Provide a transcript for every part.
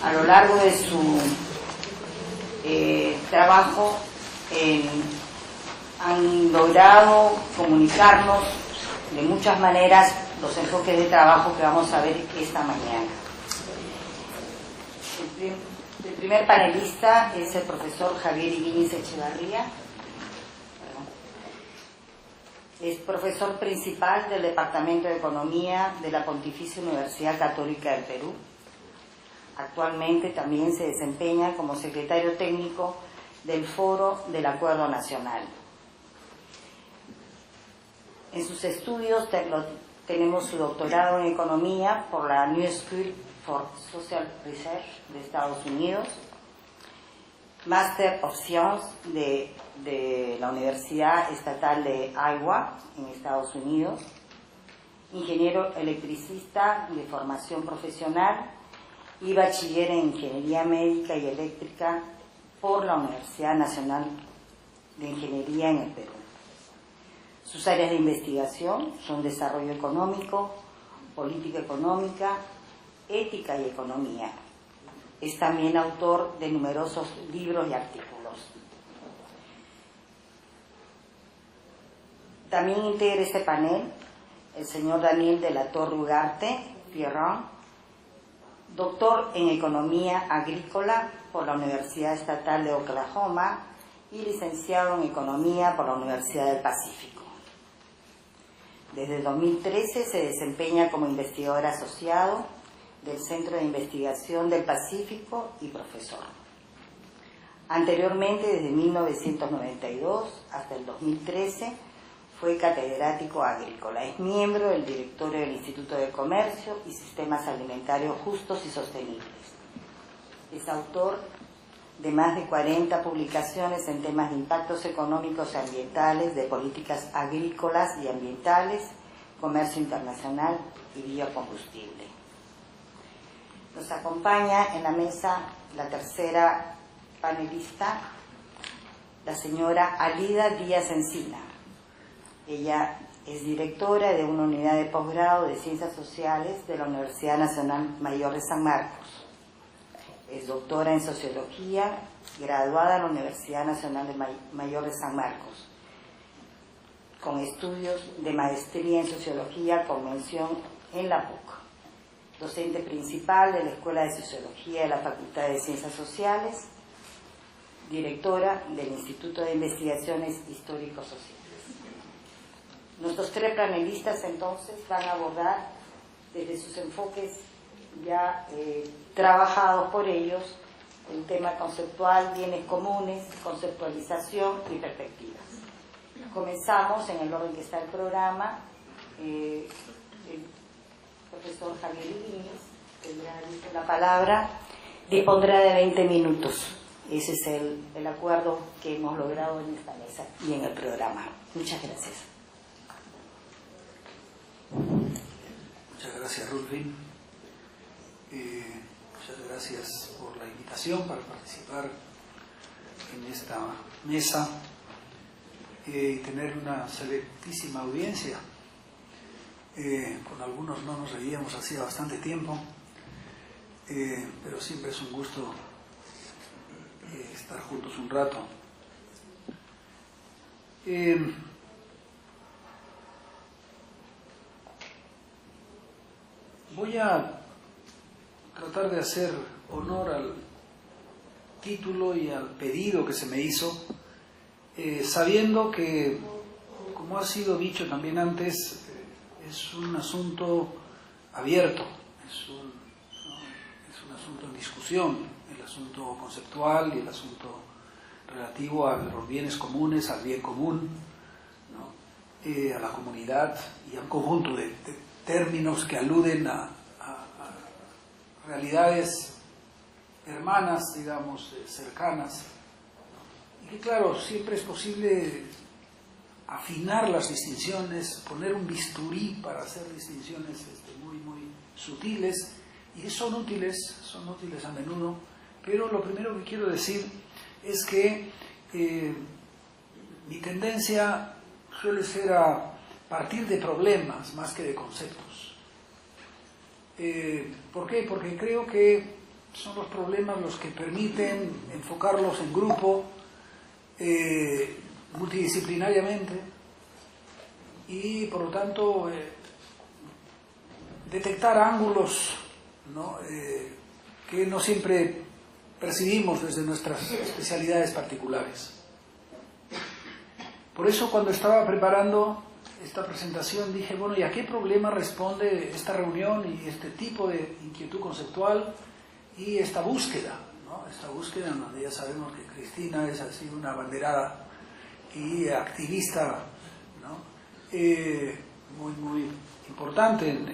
a lo largo de su trabajo han logrado comunicarnos de muchas maneras los enfoques de trabajo que vamos a ver esta mañana. El primer panelista es el profesor Javier Ibáñez Echevarría. Es profesor principal del Departamento de Economía de la Pontificia Universidad Católica del Perú. Actualmente también se desempeña como secretario técnico del Foro del Acuerdo Nacional. En sus estudios tenemos su doctorado en Economía por la New School for Social Research de Estados Unidos, Master of Science de la Universidad Estatal de Iowa en Estados Unidos, ingeniero electricista de formación profesional y bachiller en Ingeniería Médica y Eléctrica por la Universidad Nacional de Ingeniería en el Perú. Sus áreas de investigación son desarrollo económico, política económica, ética y economía. Es también autor de numerosos libros y artículos. También integra este panel el señor Daniel de la Torre Ugarte Fierrón, doctor en Economía Agrícola por la Universidad Estatal de Oklahoma y licenciado en Economía por la Universidad del Pacífico. Desde 2013 se desempeña como investigador asociado del Centro de Investigación del Pacífico y profesor. Anteriormente, desde 1992 hasta el 2013, fue catedrático agrícola. Es miembro del directorio del Instituto de Comercio y Sistemas Alimentarios Justos y Sostenibles. Es autor de más de 40 publicaciones en temas de impactos económicos y ambientales, de políticas agrícolas y ambientales, comercio internacional y biocombustible. Nos acompaña en la mesa la tercera panelista, la señora Alida Díaz Encina. Ella es directora de una unidad de posgrado de Ciencias Sociales de la Universidad Nacional Mayor de San Marcos. Es doctora en Sociología, graduada en la Universidad Nacional Mayor de San Marcos, con estudios de maestría en Sociología con mención en la PUC. Docente principal de la Escuela de Sociología de la Facultad de Ciencias Sociales, directora del Instituto de Investigaciones Histórico-Sociales. Nuestros tres panelistas entonces van a abordar desde sus enfoques ya trabajados por ellos el tema conceptual, bienes comunes, conceptualización y perspectivas. Comenzamos en el orden que está el programa. El profesor Javier Ibáñez tendrá la palabra, dispondrá de 20 minutos. Ese es el acuerdo que hemos logrado en esta mesa y en el programa. Muchas gracias. Muchas gracias, Rulfin. Muchas gracias por la invitación para participar en esta mesa y tener una selectísima audiencia. Con algunos no nos veíamos hacía bastante tiempo, pero siempre es un gusto estar juntos un rato. Voy a tratar de hacer honor al título y al pedido que se me hizo, sabiendo que, como ha sido dicho también antes, es un asunto abierto, es un asunto en discusión, el asunto conceptual y el asunto relativo a los bienes comunes, al bien común, ¿no? A la comunidad y a un conjunto de términos que aluden a realidades hermanas, digamos, cercanas, y que claro, siempre es posible afinar las distinciones, poner un bisturí para hacer distinciones muy sutiles, y son útiles a menudo, pero lo primero que quiero decir es que mi tendencia suele ser a partir de problemas más que de conceptos. ¿Por qué? Porque creo que son los problemas los que permiten enfocarlos en grupo, multidisciplinariamente, y por lo tanto detectar ángulos, ¿no?, que no siempre percibimos desde nuestras especialidades particulares. Por eso, cuando estaba preparando esta presentación, dije, bueno, ¿y a qué problema responde esta reunión y este tipo de inquietud conceptual y esta búsqueda, ¿no? Esta búsqueda en donde ya sabemos que Cristina es así una abanderada y activista, ¿no?, muy importante en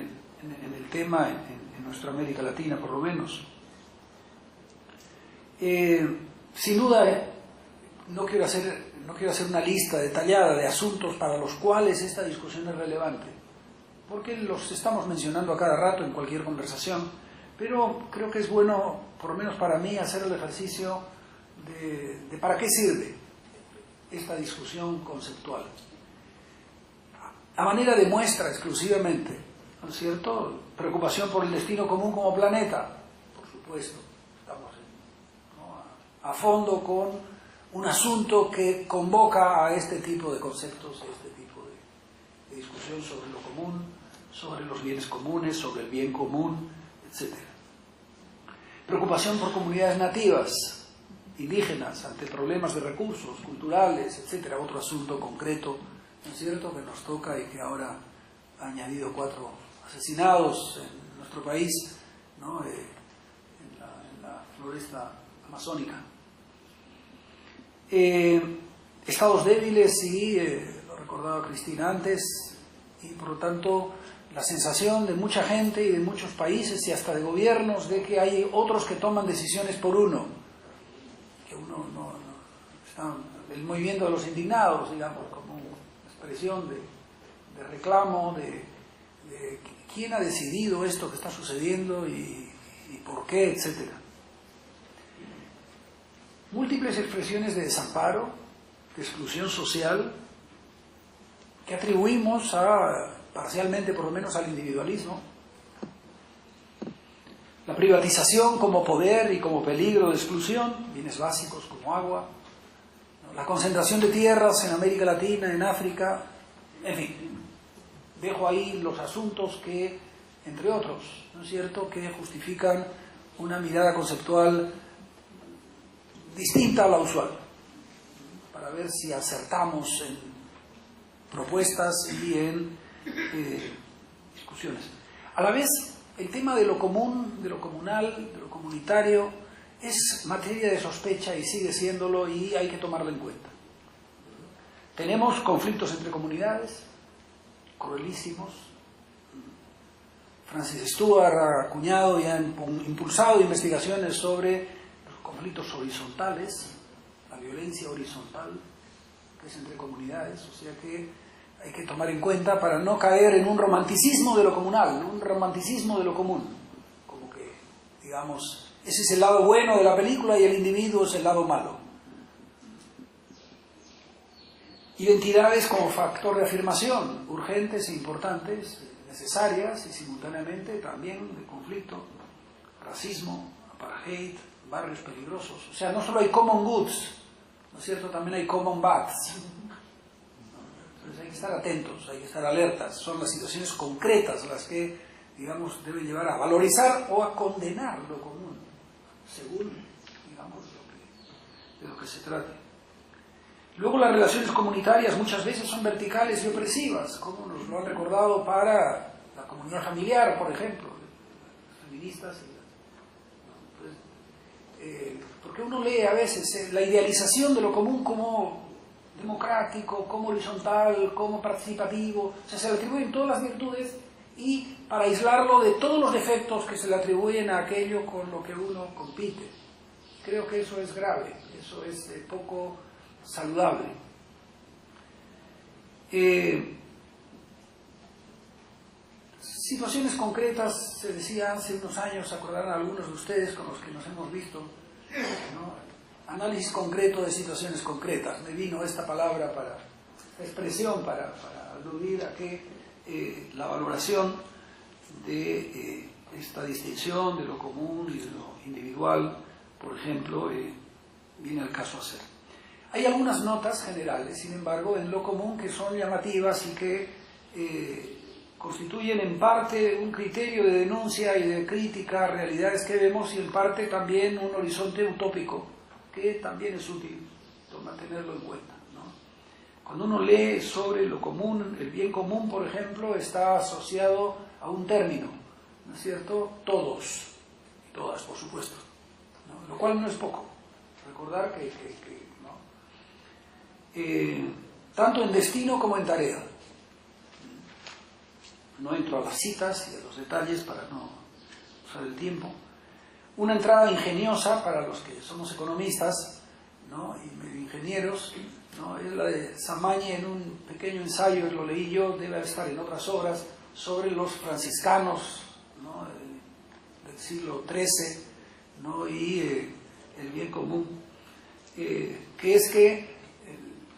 el tema en nuestra América Latina, por lo menos. Sin duda, no quiero hacer una lista detallada de asuntos para los cuales esta discusión es relevante, porque los estamos mencionando a cada rato en cualquier conversación, pero creo que es bueno, por lo menos para mí, hacer el ejercicio de para qué sirve esta discusión conceptual. A manera de muestra exclusivamente, ¿no es cierto? Preocupación por el destino común como planeta, por supuesto, estamos a fondo con un asunto que convoca a este tipo de conceptos, a este tipo de discusión sobre lo común, sobre los bienes comunes, sobre el bien común, etc. Preocupación por comunidades nativas, indígenas, ante problemas de recursos culturales, etc. Otro asunto concreto, ¿no es cierto?, que nos toca y que ahora ha añadido 4 asesinados en nuestro país, ¿no?, en la floresta amazónica. Estados débiles, y lo recordaba Cristina antes, y por lo tanto la sensación de mucha gente y de muchos países y hasta de gobiernos de que hay otros que toman decisiones por uno, que uno no está, el movimiento de los indignados, digamos, como expresión de reclamo, de quién ha decidido esto que está sucediendo y por qué, etcétera. Múltiples expresiones de desamparo, de exclusión social, que atribuimos parcialmente por lo menos al individualismo. La privatización como poder y como peligro de exclusión, bienes básicos como agua, la concentración de tierras en América Latina, en África, en fin, dejo ahí los asuntos que, entre otros, ¿no es cierto?, que justifican una mirada conceptual distinta a la usual, para ver si acertamos en propuestas y en discusiones. A la vez, el tema de lo común, de lo comunal, de lo comunitario, es materia de sospecha y sigue siéndolo, y hay que tomarlo en cuenta. Tenemos conflictos entre comunidades, cruelísimos. Francis Stuart ha acuñado y ha impulsado investigaciones sobre conflictos horizontales, la violencia horizontal, que es entre comunidades, o sea que hay que tomar en cuenta para no caer en un romanticismo de lo comunal, un romanticismo de lo común, como que, digamos, ese es el lado bueno de la película y el individuo es el lado malo. Identidades como factor de afirmación, urgentes e importantes, necesarias y simultáneamente también de conflicto, racismo, apartheid, barrios peligrosos. O sea, no solo hay common goods, ¿no es cierto?, también hay common bads. Entonces hay que estar atentos, hay que estar alertas. Son las situaciones concretas las que, digamos, deben llevar a valorizar o a condenar lo común, según, digamos, de lo que se trate. Luego, las relaciones comunitarias muchas veces son verticales y opresivas, como nos lo han recordado para la comunidad familiar, por ejemplo, las feministas. Porque uno lee a veces la idealización de lo común como democrático, como horizontal, como participativo, o sea, se le atribuyen todas las virtudes, y para aislarlo de todos los defectos que se le atribuyen a aquello con lo que uno compite. Creo que eso es grave, eso es poco saludable. Situaciones concretas, se decía hace unos años, se acordarán algunos de ustedes con los que nos hemos visto, ¿no? Análisis concreto de situaciones concretas. Me vino esta palabra, esta expresión para aludir a que la valoración de esta distinción de lo común y de lo individual, por ejemplo, viene al caso hacer. Hay algunas notas generales, sin embargo, en lo común que son llamativas y que constituyen en parte un criterio de denuncia y de crítica a realidades que vemos y en parte también un horizonte utópico que también es útil tenerlo en cuenta, ¿no? Cuando uno lee sobre lo común, el bien común, por ejemplo, está asociado a un término, ¿no es cierto? Todos y todas, por supuesto, ¿no? Lo cual no es poco. Recordar que ¿no? Tanto en destino como en tarea. No entro a las citas y a los detalles para no usar el tiempo. Una entrada ingeniosa para los que somos economistas, ¿no? Y medio ingenieros, ¿no? Es la de Samañi en un pequeño ensayo, lo leí yo, debe estar en otras obras, sobre los franciscanos, ¿no? Del siglo XIII, ¿no? Y el bien común, que es que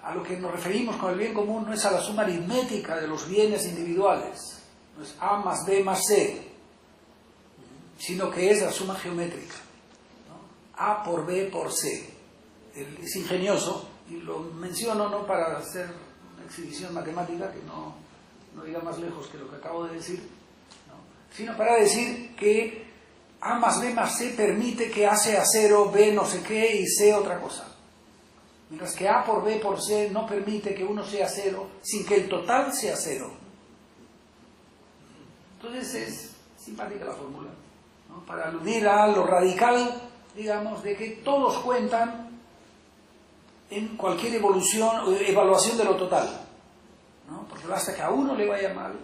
a lo que nos referimos con el bien común no es a la suma aritmética de los bienes individuales, no es A más B más C, sino que es la suma geométrica, ¿no? A por B por C. Es ingenioso, y lo menciono no para hacer una exhibición matemática, que no diga más lejos que lo que acabo de decir, ¿no? Sino para decir que A más B más C permite que A sea cero, B no sé qué y C otra cosa. Mientras que A por B por C no permite que uno sea cero sin que el total sea cero. Entonces es simpática la fórmula, ¿no? Para aludir a lo radical, digamos, de que todos cuentan en cualquier evaluación de lo total, ¿no? Porque basta que a uno le vaya mal,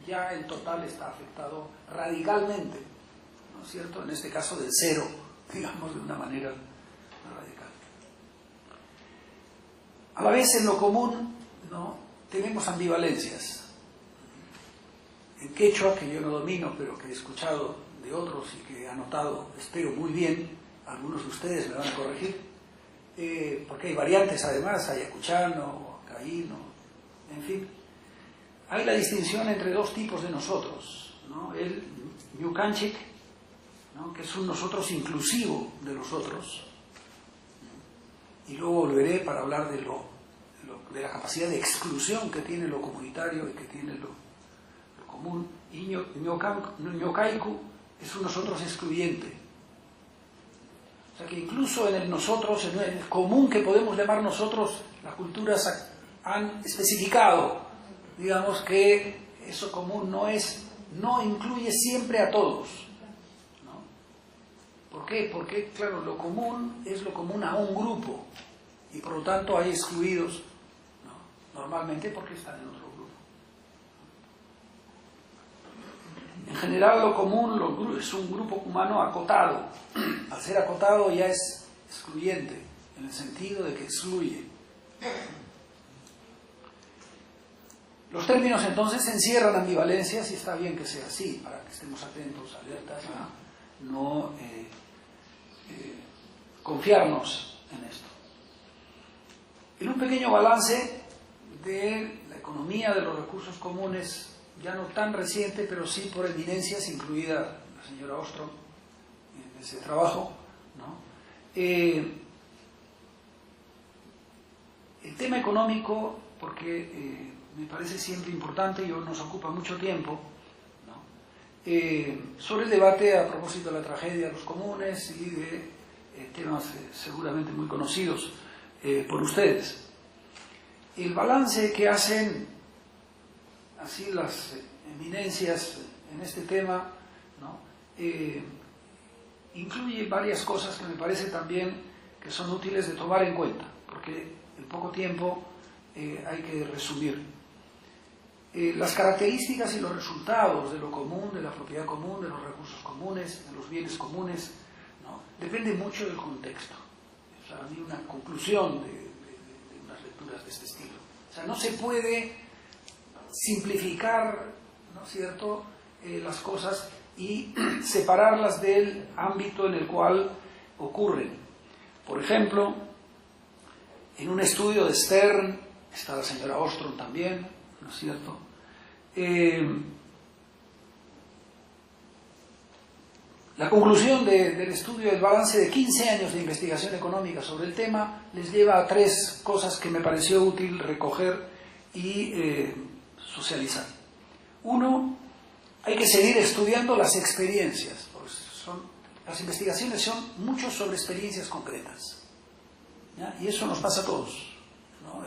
ya el total está afectado radicalmente, ¿no es cierto? En este caso del cero, digamos, de una manera radical. A la vez en lo común, ¿no? Tenemos ambivalencias. En quechua, que yo no domino, pero que he escuchado de otros y que he anotado, espero muy bien, algunos de ustedes me van a corregir, porque hay variantes además, ayacuchano, caíno, en fin. Hay la distinción entre dos tipos de nosotros, ¿no? El ñucanchic, ¿no? Que es un nosotros inclusivo de los otros, y luego volveré para hablar de la capacidad de exclusión que tiene lo comunitario y que tiene lo común, y ñocaiku es un nosotros excluyente. O sea que incluso en el nosotros, en el común que podemos llamar nosotros, las culturas han especificado, digamos, que eso común no incluye siempre a todos, ¿no? ¿Por qué? Porque, claro, lo común es lo común a un grupo y por lo tanto hay excluidos, ¿no? Normalmente porque están en otro grupo. En general lo común es un grupo humano acotado. Al ser acotado ya es excluyente, en el sentido de que excluye. Los términos entonces encierran ambivalencias y está bien que sea así, para que estemos atentos, alertas a no confiarnos en esto. En un pequeño balance de la economía de los recursos comunes, ya no tan reciente, pero sí por eminencias, incluida la señora Ostrom en ese trabajo, ¿no? El tema económico, porque me parece siempre importante y nos ocupa mucho tiempo, ¿no? Sobre el debate a propósito de la tragedia de los comunes y de temas seguramente muy conocidos por ustedes. El balance que hacen así las eminencias en este tema, ¿no? Incluye varias cosas que me parece también que son útiles de tomar en cuenta, porque en poco tiempo hay que resumir. Las características y los resultados de lo común, de la propiedad común, de los recursos comunes, de los bienes comunes, ¿no? Depende mucho del contexto. O sea, a mí una conclusión de unas lecturas de este estilo. O sea, no se puede simplificar, ¿no es cierto?, las cosas y separarlas del ámbito en el cual ocurren. Por ejemplo, en un estudio de Stern, está la señora Ostrom también, ¿no es cierto?, La conclusión del estudio del balance de 15 años de investigación económica sobre el tema les lleva a 3 cosas que me pareció útil recoger y socializar. 1, hay que seguir estudiando las experiencias. Las investigaciones son mucho sobre experiencias concretas, ¿ya? Y eso nos pasa a todos, ¿no?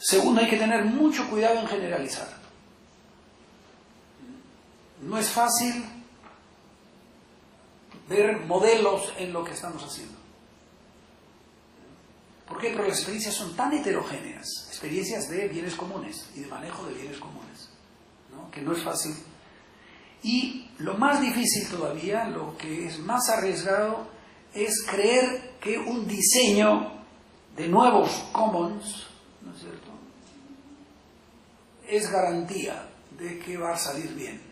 Segundo, hay que tener mucho cuidado en generalizar. No es fácil ver modelos en lo que estamos haciendo. ¿Por qué? Porque las experiencias son tan heterogéneas, experiencias de bienes comunes y de manejo de bienes comunes, ¿no? Que no es fácil. Y lo más difícil todavía, lo que es más arriesgado, es creer que un diseño de nuevos commons, ¿no es cierto?, es garantía de que va a salir bien.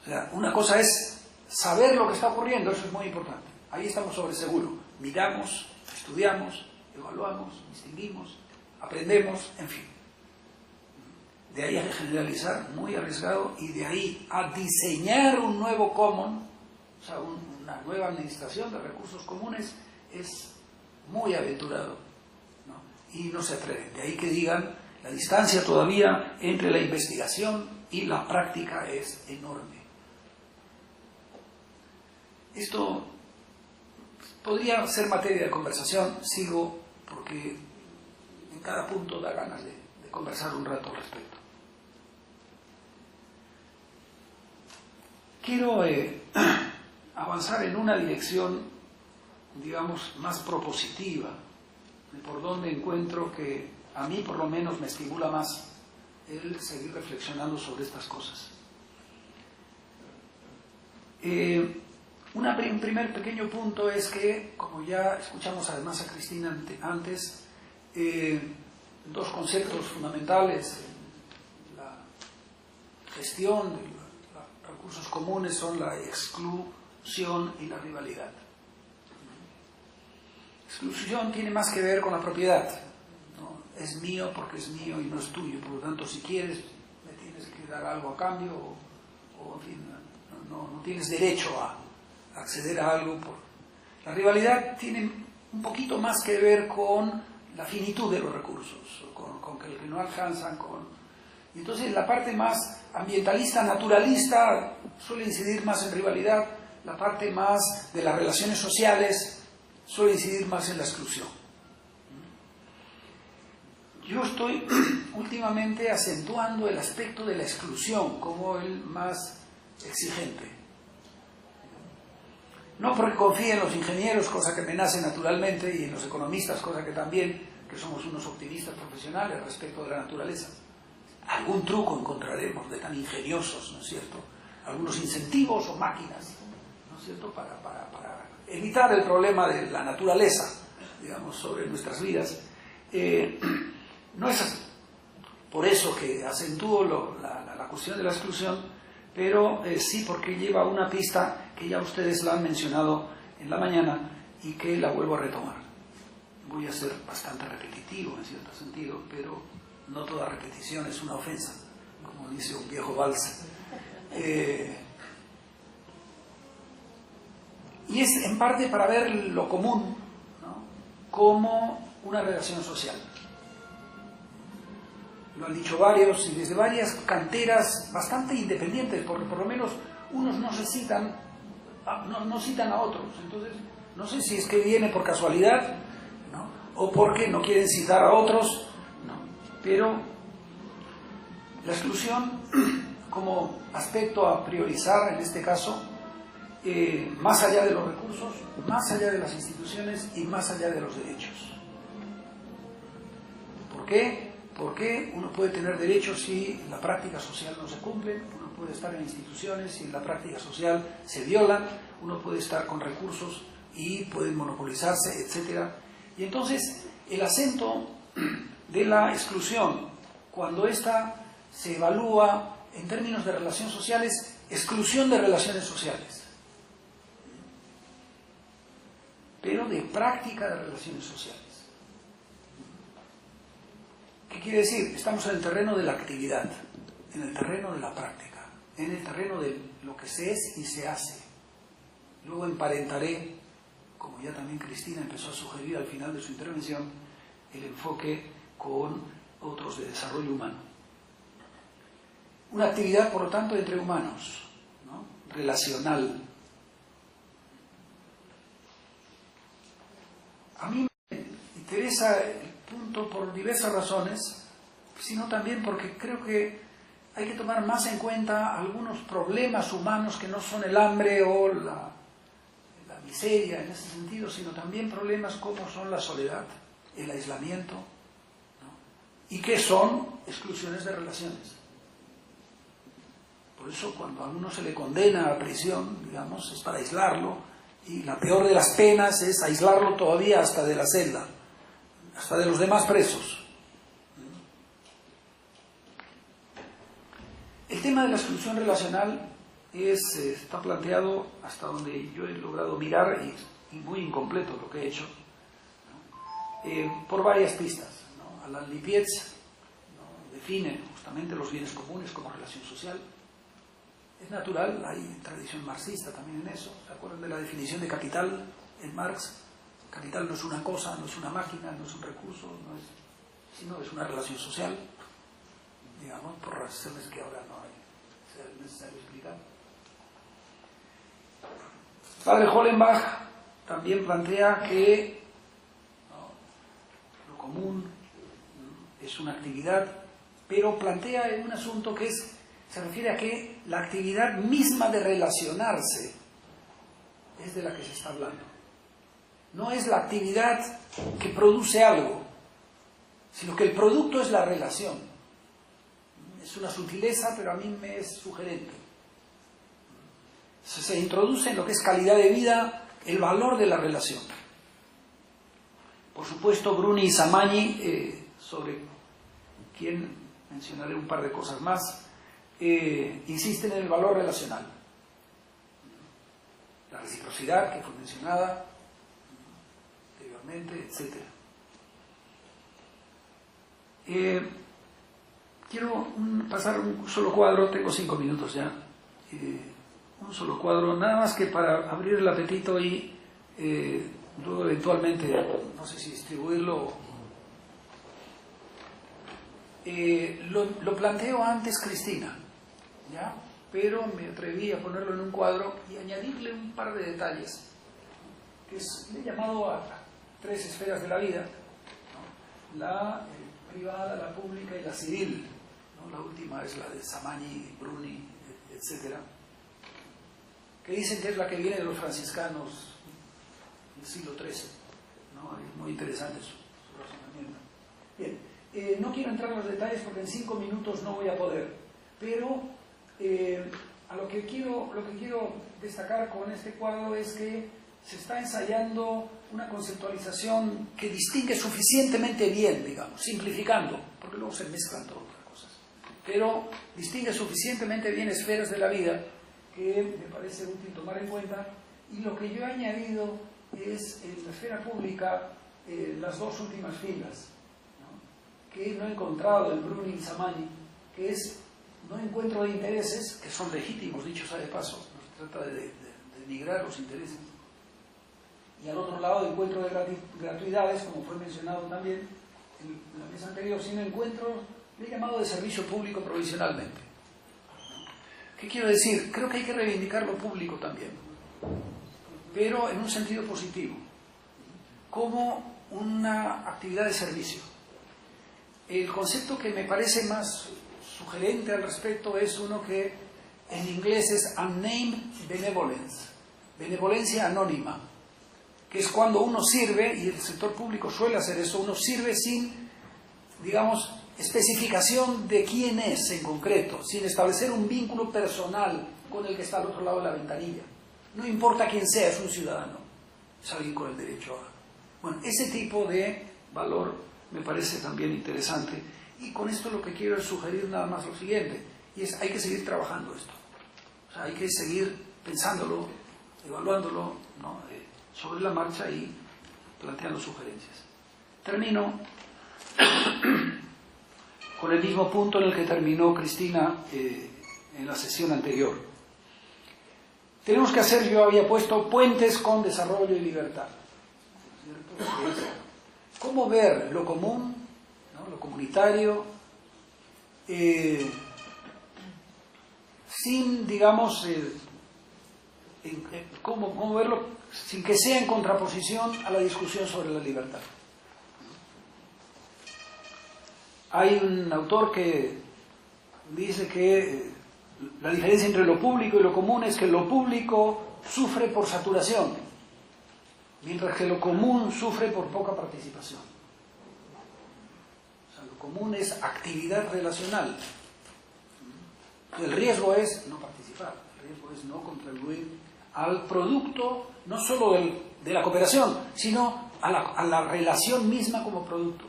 O sea, una cosa es saber lo que está ocurriendo, eso es muy importante. Ahí estamos sobre seguro. Miramos, estudiamos, evaluamos, distinguimos, aprendemos, en fin. De ahí a generalizar, muy arriesgado, y de ahí a diseñar un nuevo common, o sea, una nueva administración de recursos comunes, es muy aventurado, ¿no? Y no se atreven. De ahí que digan, la distancia todavía entre la investigación y la práctica es enorme. Esto podría ser materia de conversación, sigo, porque en cada punto da ganas de conversar un rato al respecto. Quiero avanzar en una dirección, digamos, más propositiva, de por donde encuentro que a mí por lo menos me estimula más el seguir reflexionando sobre estas cosas. Un primer pequeño punto es que, como ya escuchamos además a Cristina antes, 2 conceptos fundamentales en la gestión de los recursos comunes son la exclusión y la rivalidad. Exclusión tiene más que ver con la propiedad, ¿no? Es mío porque es mío y no es tuyo, por lo tanto, si quieres, me tienes que dar algo a cambio o en fin, no tienes derecho a acceder a algo. La rivalidad tiene un poquito más que ver con la finitud de los recursos, con que el que no alcanzan, y entonces la parte más ambientalista, naturalista, suele incidir más en rivalidad, la parte más de las relaciones sociales suele incidir más en la exclusión. Yo estoy últimamente acentuando el aspecto de la exclusión como el más exigente. No porque confíe en los ingenieros, cosa que me nace naturalmente, y en los economistas, cosa que también, que somos unos optimistas profesionales respecto de la naturaleza. Algún truco encontraremos de tan ingeniosos, ¿no es cierto? Algunos incentivos o máquinas, ¿no es cierto?, para evitar el problema de la naturaleza, digamos, sobre nuestras vidas. No es así. Por eso que acentúo la cuestión de la exclusión, pero sí porque lleva una pista que ya ustedes la han mencionado en la mañana y que la vuelvo a retomar. Voy a ser bastante repetitivo en cierto sentido, pero no toda repetición es una ofensa, como dice un viejo vals. Y es en parte para ver lo común, ¿no?, como una relación social. Lo han dicho varios y desde varias canteras bastante independientes, porque por lo menos unos no citan a otros. Entonces, no sé si es que viene por casualidad, ¿no?, o porque no quieren citar a otros, ¿no?, pero la exclusión como aspecto a priorizar en este caso, más allá de los recursos, más allá de las instituciones y más allá de los derechos. ¿Por qué? Porque uno puede tener derechos si en la práctica social no se cumplen, uno puede estar en instituciones si en la práctica social se violan, uno puede estar con recursos y pueden monopolizarse, etc. Y entonces el acento de la exclusión, cuando ésta se evalúa en términos de relaciones sociales, exclusión de relaciones sociales, pero de práctica de relaciones sociales. ¿Qué quiere decir? Estamos en el terreno de la actividad, en el terreno de la práctica, en el terreno de lo que se es y se hace. Luego emparentaré, como ya también Cristina empezó a sugerir al final de su intervención, el enfoque con otros de desarrollo humano. Una actividad, por lo tanto, entre humanos, ¿no? Relacional. A mí me interesa el punto por diversas razones, sino también porque creo que hay que tomar más en cuenta algunos problemas humanos que no son el hambre o la miseria en ese sentido, sino también problemas como son la soledad, el aislamiento, ¿no? Y que son exclusiones de relaciones. Por eso cuando a uno se le condena a prisión, digamos, es para aislarlo, y la peor de las penas es aislarlo todavía hasta de la celda, hasta de los demás presos. El tema de la exclusión relacional está planteado, hasta donde yo he logrado mirar, y muy incompleto lo que he hecho, ¿no? Por varias pistas, ¿no? Alan Lippietz, ¿no? Define justamente los bienes comunes como relación social. Es natural, hay tradición marxista también en eso. ¿Se acuerdan de la definición de capital en Marx? Capital no es una cosa, no es una máquina, no es un recurso, sino es una relación social, digamos, por razones que ahora no es necesario explicar. Padre Hollenbach también plantea que, ¿no?, lo común, ¿no?, es una actividad, pero plantea un asunto que se refiere a que la actividad misma de relacionarse es de la que se está hablando. No es la actividad que produce algo, sino que el producto es la relación. Es una sutileza, pero a mí me es sugerente. Se introduce en lo que es calidad de vida el valor de la relación. Por supuesto, Bruni y Samagni, sobre quien mencionaré un par de cosas más, insisten en el valor relacional. La reciprocidad, que fue mencionada anteriormente, etc. Quiero pasar un solo cuadro, tengo 5 minutos ya. Un solo cuadro, nada más que para abrir el apetito y luego eventualmente, no sé si distribuirlo. Lo planteo antes Cristina, ¿ya? Pero me atreví a ponerlo en un cuadro y añadirle un par de detalles, que le he llamado a 3 esferas de la vida, ¿no? La privada, la pública y la civil, ¿no? La última es la de Samagni, Bruni, etcétera, que dicen que es la que viene de los franciscanos del siglo XIII, ¿no? Es muy interesante su razonamiento. Bien, no quiero entrar en los detalles porque en 5 minutos no voy a poder, pero lo que quiero destacar con este cuadro es que se está ensayando una conceptualización que distingue suficientemente bien, digamos, simplificando, porque luego se mezclan todas otras cosas, pero distingue suficientemente bien esferas de la vida que me parece útil tomar en cuenta. Y lo que yo he añadido es en la esfera pública las 2 últimas filas, ¿no?, que no he encontrado en Bruni y Samagni, que es no encuentro de intereses, que son legítimos, dicho sea de paso, no se trata de denigrar los intereses, y al otro lado encuentro de gratuidades, como fue mencionado también en la mesa anterior, sino encuentro, le he llamado de servicio público provisionalmente. ¿Qué quiero decir? Creo que hay que reivindicar lo público también, pero en un sentido positivo, como una actividad de servicio. El concepto que me parece más sugerente al respecto es uno que en inglés es unnamed benevolence, benevolencia anónima, que es cuando uno sirve, y el sector público suele hacer eso, uno sirve sin, digamos, especificación de quién es en concreto, sin establecer un vínculo personal con el que está al otro lado de la ventanilla. No importa quién sea, es un ciudadano, es alguien con el derecho a... Bueno, ese tipo de valor me parece también interesante, y con esto lo que quiero es sugerir nada más lo siguiente, y es, hay que seguir trabajando esto, o sea, hay que seguir pensándolo, evaluándolo, ¿no?, sobre la marcha y planteando sugerencias. Termino con el mismo punto en el que terminó Cristina en en la sesión anterior. Tenemos que hacer, yo había puesto, puentes con desarrollo y libertad. ¿Cierto? ¿Cómo ver lo común, ¿no?, lo comunitario, sin, digamos, cómo verlo sin que sea en contraposición a la discusión sobre la libertad? Hay un autor que dice que la diferencia entre lo público y lo común es que lo público sufre por saturación, mientras que lo común sufre por poca participación. O sea, lo común es actividad relacional. El riesgo es no participar, el riesgo es no contribuir al producto, no solo de la cooperación, sino a la relación misma como producto.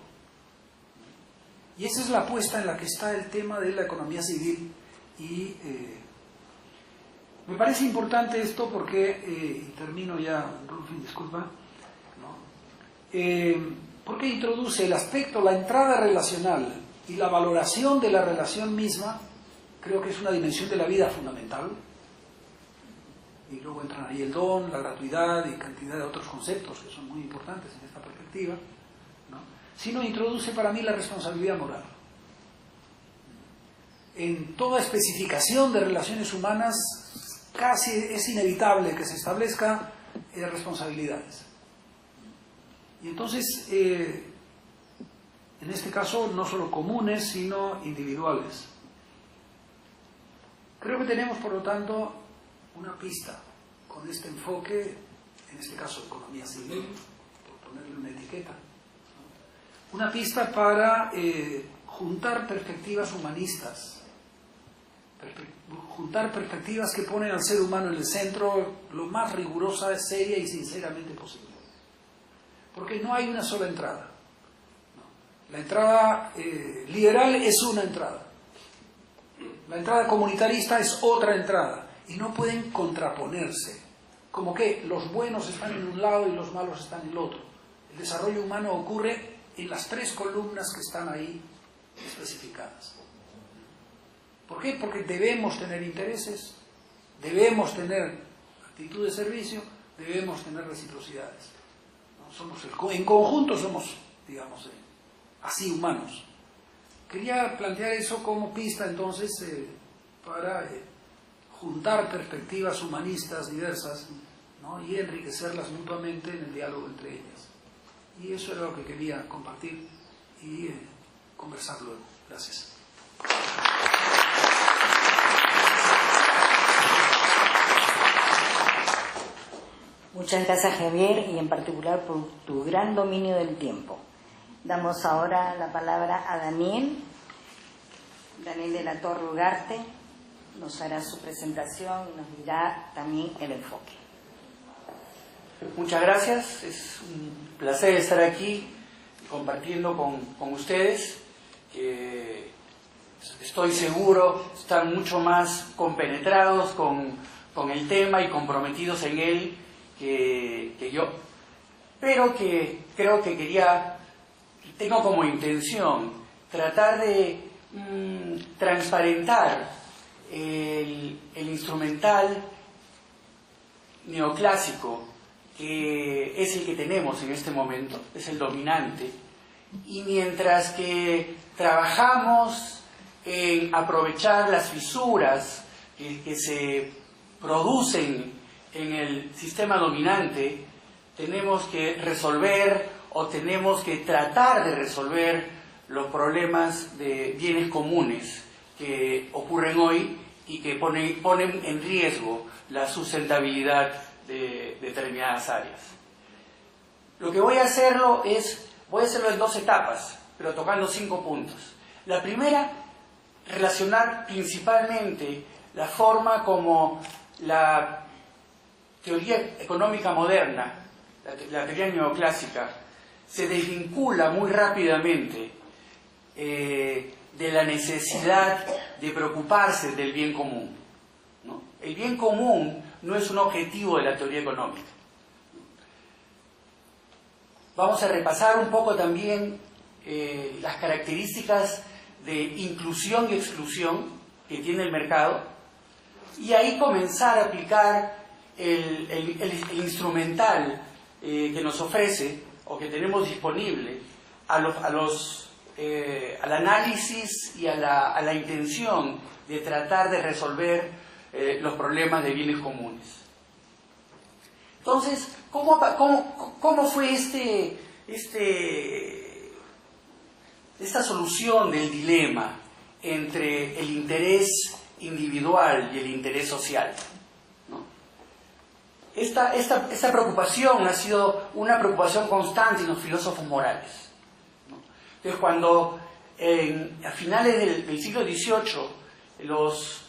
Y esa es la apuesta en la que está el tema de la economía civil. Y me parece importante esto porque, y termino ya, Rufin, disculpa, ¿no? Porque introduce el aspecto, la entrada relacional y la valoración de la relación misma. Creo que es una dimensión de la vida fundamental. Y luego entran ahí el don, la gratuidad y cantidad de otros conceptos que son muy importantes en esta perspectiva, ¿no? Sino introduce para mí la responsabilidad moral. En toda especificación de relaciones humanas casi es inevitable que se establezca responsabilidades. Y entonces, en este caso, no solo comunes, sino individuales. Creo que tenemos, por lo tanto, una pista con este enfoque, en este caso economía civil, por ponerle una etiqueta, ¿no? Una pista para juntar perspectivas humanistas, juntar perspectivas que ponen al ser humano en el centro lo más rigurosa, seria y sinceramente posible. Porque no hay una sola entrada, ¿no? La entrada liberal es una entrada. La entrada comunitarista es otra entrada y no pueden contraponerse, como que los buenos están en un lado y los malos están en el otro. El desarrollo humano ocurre en las tres columnas que están ahí especificadas. ¿Por qué? Porque debemos tener intereses, debemos tener actitud de servicio, debemos tener reciprocidades, ¿no? En conjunto somos, digamos, así humanos. Quería plantear eso como pista, entonces, para juntar perspectivas humanistas diversas, ¿no?, y enriquecerlas mutuamente en el diálogo entre ellas. Y eso era lo que quería compartir y conversar luego. Gracias. Muchas gracias, Javier, y en particular por tu gran dominio del tiempo. Damos ahora la palabra a Daniel de la Torre Ugarte. Nos hará su presentación y nos dirá también el enfoque. Muchas gracias, es un placer estar aquí compartiendo con ustedes, que estoy seguro están mucho más compenetrados con el tema y comprometidos en él que yo, pero que creo que tengo como intención tratar de transparentar el instrumental neoclásico que es el que tenemos en este momento, es el dominante, y mientras que trabajamos en aprovechar las fisuras que se producen en el sistema dominante, tenemos que resolver o tenemos que tratar de resolver los problemas de bienes comunes que ocurren hoy y que ponen en riesgo la sustentabilidad de determinadas áreas. Lo que voy a hacerlo en 2 etapas, pero tocando 5 puntos. La primera, relacionar principalmente la forma como la teoría económica moderna, la teoría neoclásica, se desvincula muy rápidamente de la necesidad de preocuparse del bien común, ¿no? El bien común no es un objetivo de la teoría económica. Vamos a repasar un poco también las características de inclusión y exclusión que tiene el mercado, y ahí comenzar a aplicar el instrumental que nos ofrece o que tenemos disponible al análisis y a la intención de tratar de resolver los problemas de bienes comunes. Entonces, ¿cómo fue esta solución del dilema entre el interés individual y el interés social? ¿No? Esta preocupación ha sido una preocupación constante en los filósofos morales, ¿no? Entonces, cuando a finales del siglo XVIII los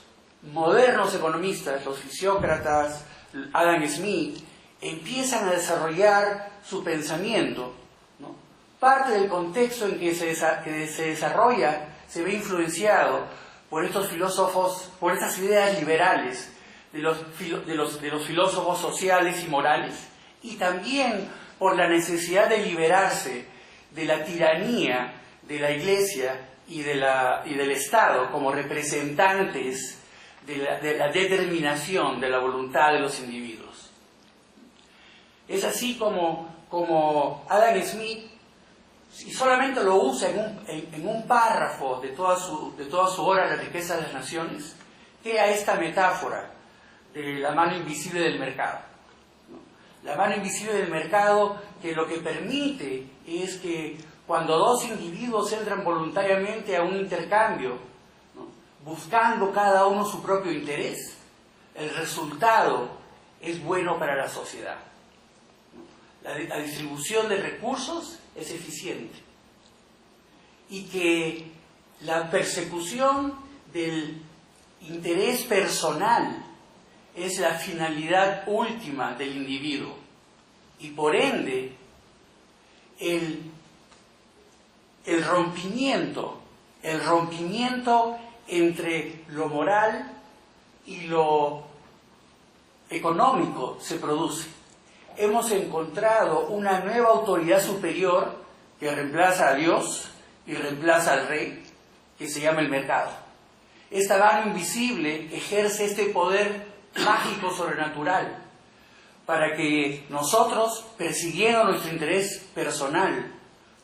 modernos economistas, los fisiócratas, Adam Smith, empiezan a desarrollar su pensamiento, ¿no? Parte del contexto en que se desarrolla se ve influenciado por estos filósofos, por estas ideas liberales de los filósofos sociales y morales, y también por la necesidad de liberarse de la tiranía de la Iglesia y del Estado como representantes de la determinación de la voluntad de los individuos. Es así como Adam Smith, y solamente lo usa en un párrafo de toda su obra La riqueza de las naciones, crea esta metáfora de la mano invisible del mercado. La mano invisible del mercado, que lo que permite es que cuando dos individuos entran voluntariamente a un intercambio, ¿no?, buscando cada uno su propio interés, el resultado es bueno para la sociedad. La distribución de recursos es eficiente. Y que la persecución del interés personal es la finalidad última del individuo. Y por ende, el rompimiento entre lo moral y lo económico se produce. Hemos encontrado una nueva autoridad superior que reemplaza a Dios y reemplaza al rey, que se llama el mercado. Esta mano invisible ejerce este poder mágico sobrenatural para que nosotros, persiguiendo nuestro interés personal,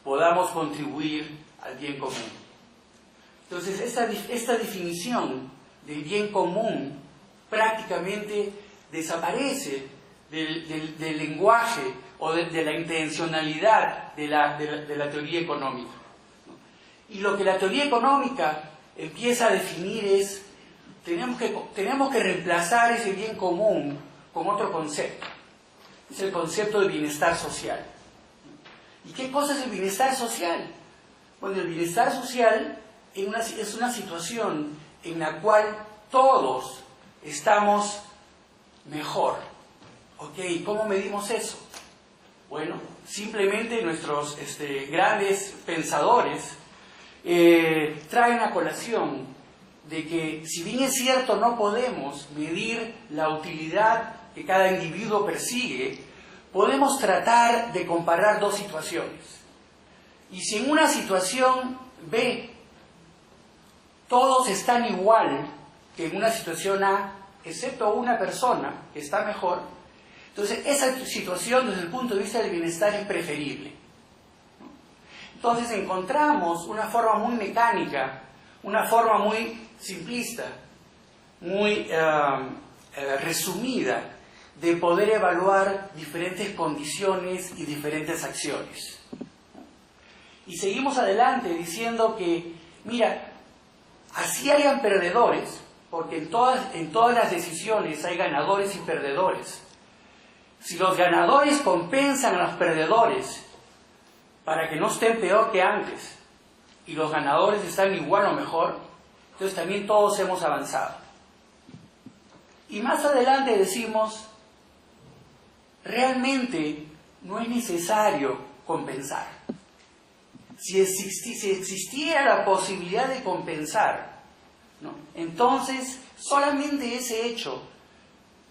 podamos contribuir al bien común. Entonces, esta definición del bien común prácticamente desaparece del lenguaje o de la intencionalidad de la teoría económica. Y lo que la teoría económica empieza a definir es, tenemos que reemplazar ese bien común con otro concepto. Es el concepto de bienestar social. ¿Y qué cosa es el bienestar social? Bueno, el bienestar social es una situación en la cual todos estamos mejor. ¿Ok? ¿Cómo medimos eso? Bueno, simplemente nuestros grandes pensadores traen a colación de que, si bien es cierto, no podemos medir la utilidad que cada individuo persigue, podemos tratar de comparar dos situaciones. Y si en una situación B todos están igual que en una situación A, excepto una persona que está mejor, entonces esa situación desde el punto de vista del bienestar es preferible. Entonces encontramos una forma muy mecánica, una forma muy simplista, muy resumida de poder evaluar diferentes condiciones y diferentes acciones. Y seguimos adelante diciendo que, mira, así hayan perdedores, porque en todas las decisiones hay ganadores y perdedores. Si los ganadores compensan a los perdedores para que no estén peor que antes, y los ganadores están igual o mejor, entonces también todos hemos avanzado. Y más adelante decimos, realmente no es necesario compensar. Si existiera la posibilidad de compensar, ¿no?, entonces solamente ese hecho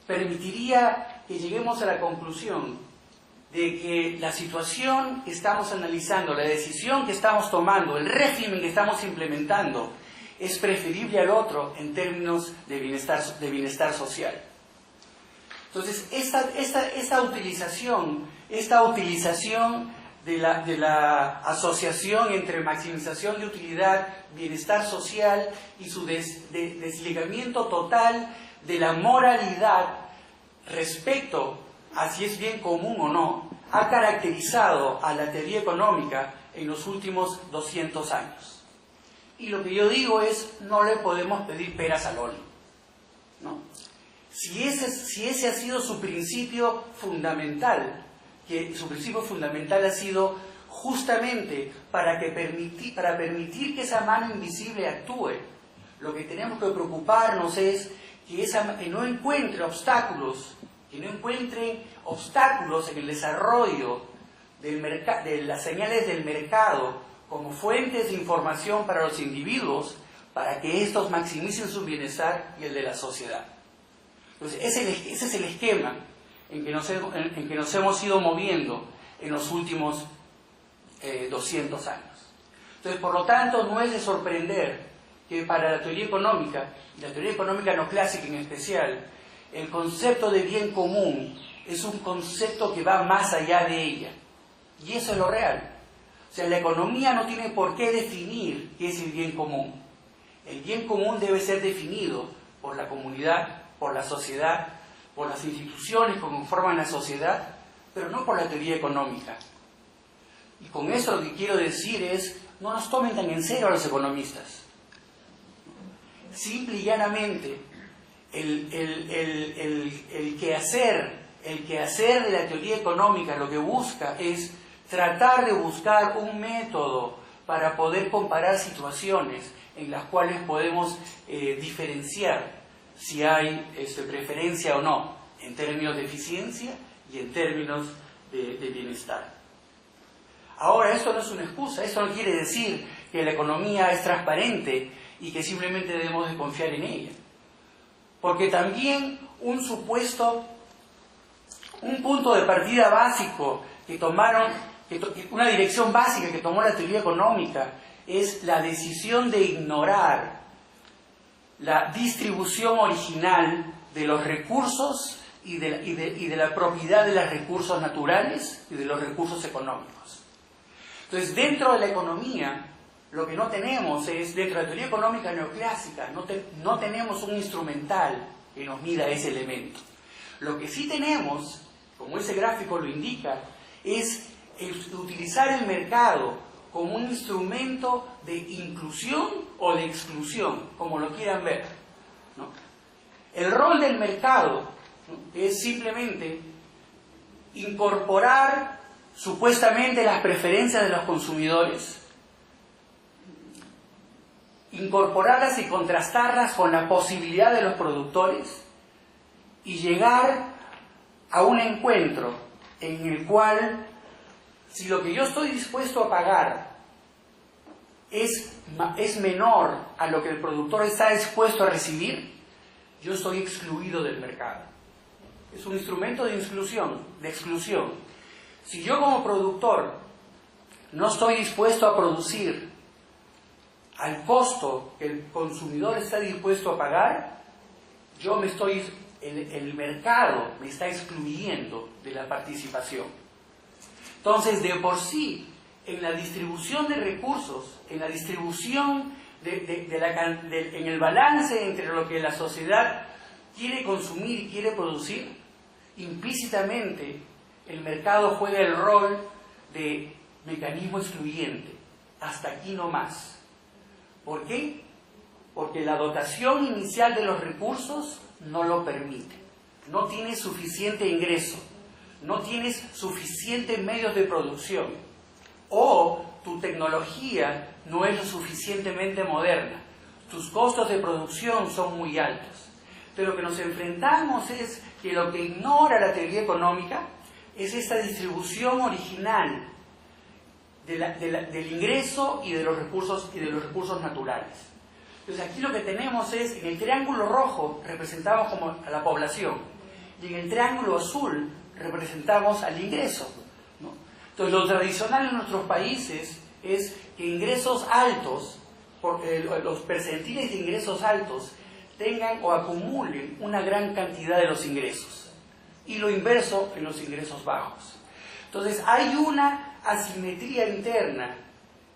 permitiría que lleguemos a la conclusión de que la situación que estamos analizando, la decisión que estamos tomando, el régimen que estamos implementando, es preferible al otro en términos de bienestar social. Entonces, esta utilización de la asociación entre maximización de utilidad, bienestar social y su desligamiento total de la moralidad respecto a si es bien común o no, ha caracterizado a la teoría económica en los últimos 200 años. Y lo que yo digo es, no le podemos pedir peras al olmo, ¿no? Si ese ha sido su principio fundamental, que su principio fundamental ha sido justamente para permitir que esa mano invisible actúe, lo que tenemos que preocuparnos es que no encuentre obstáculos en el desarrollo de las señales del mercado como fuentes de información para los individuos, para que estos maximicen su bienestar y el de la sociedad. Entonces, ese es el esquema en que nos hemos ido moviendo en los últimos 200 años. Entonces, por lo tanto, no es de sorprender que para la teoría económica, y la teoría económica no clásica en especial, el concepto de bien común es un concepto que va más allá de ella. Y eso es lo real. O sea, la economía no tiene por qué definir qué es el bien común. El bien común debe ser definido por la comunidad, por la sociedad, por las instituciones que conforman la sociedad, pero no por la teoría económica. Y con eso lo que quiero decir es, no nos tomen tan en serio a los economistas. Simple y llanamente, el quehacer de la teoría económica lo que busca es tratar de buscar un método para poder comparar situaciones en las cuales podemos diferenciar si hay preferencia o no, en términos de eficiencia y en términos de bienestar. Ahora, esto no es una excusa, esto no quiere decir que la economía es transparente y que simplemente debemos de confiar en ella. Porque también un punto de partida básico una dirección básica que tomó la teoría económica es la decisión de ignorar la distribución original de los recursos y de la propiedad de los recursos naturales y de los recursos económicos. Entonces, dentro de la economía, lo que no tenemos es, dentro de la teoría económica neoclásica, no tenemos un instrumental que nos mida ese elemento. Lo que sí tenemos, como ese gráfico lo indica, es utilizar el mercado como un instrumento de inclusión o de exclusión, como lo quieran ver, ¿no? El rol del mercado, ¿no?, es simplemente incorporar supuestamente las preferencias de los consumidores, incorporarlas y contrastarlas con la posibilidad de los productores y llegar a un encuentro en el cual, si lo que yo estoy dispuesto a pagar es menor a lo que el productor está dispuesto a recibir, yo estoy excluido del mercado. Es un instrumento de exclusión. Si yo como productor no estoy dispuesto a producir al costo que el consumidor está dispuesto a pagar, el mercado me está excluyendo de la participación. Entonces, de por sí, en la distribución de recursos, en la distribución en el balance entre lo que la sociedad quiere consumir y quiere producir, implícitamente el mercado juega el rol de mecanismo excluyente. Hasta aquí no más. ¿Por qué? Porque la dotación inicial de los recursos no lo permite. No tienes suficiente ingreso, no tienes suficientes medios de producción, o tu tecnología no es lo suficientemente moderna, tus costos de producción son muy altos. Pero lo que nos enfrentamos es que lo que ignora la teoría económica es esta distribución original del ingreso y de los recursos naturales. Entonces aquí lo que tenemos es, en el triángulo rojo representamos como a la población y en el triángulo azul representamos al ingreso, ¿no? Entonces lo tradicional en nuestros países es que ingresos altos los percentiles de ingresos altos tengan o acumulen una gran cantidad de los ingresos, y lo inverso en los ingresos bajos. Entonces hay una asimetría interna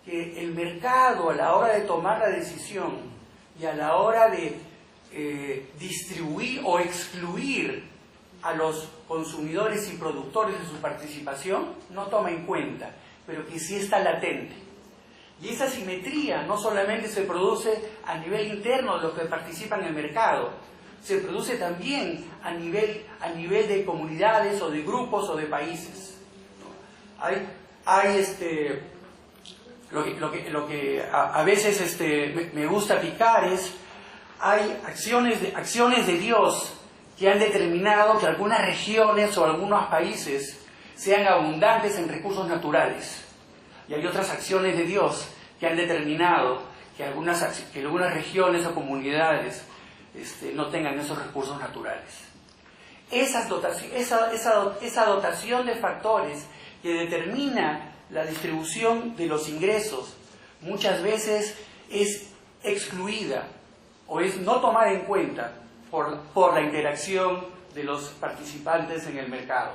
que el mercado, a la hora de tomar la decisión y a la hora de distribuir o excluir a los consumidores y productores de su participación, no toma en cuenta, pero que sí está latente. Y esa asimetría no solamente se produce a nivel interno de los que participan en el mercado, se produce también a nivel de comunidades o de grupos o de países. Lo que a veces me gusta picar es, hay acciones de Dios que han determinado que algunas regiones o algunos países sean abundantes en recursos naturales. Y hay otras acciones de Dios que han determinado que algunas regiones o comunidades no tengan esos recursos naturales. Esa dotación de factores que determina la distribución de los ingresos muchas veces es excluida o es no tomada en cuenta por la interacción de los participantes en el mercado.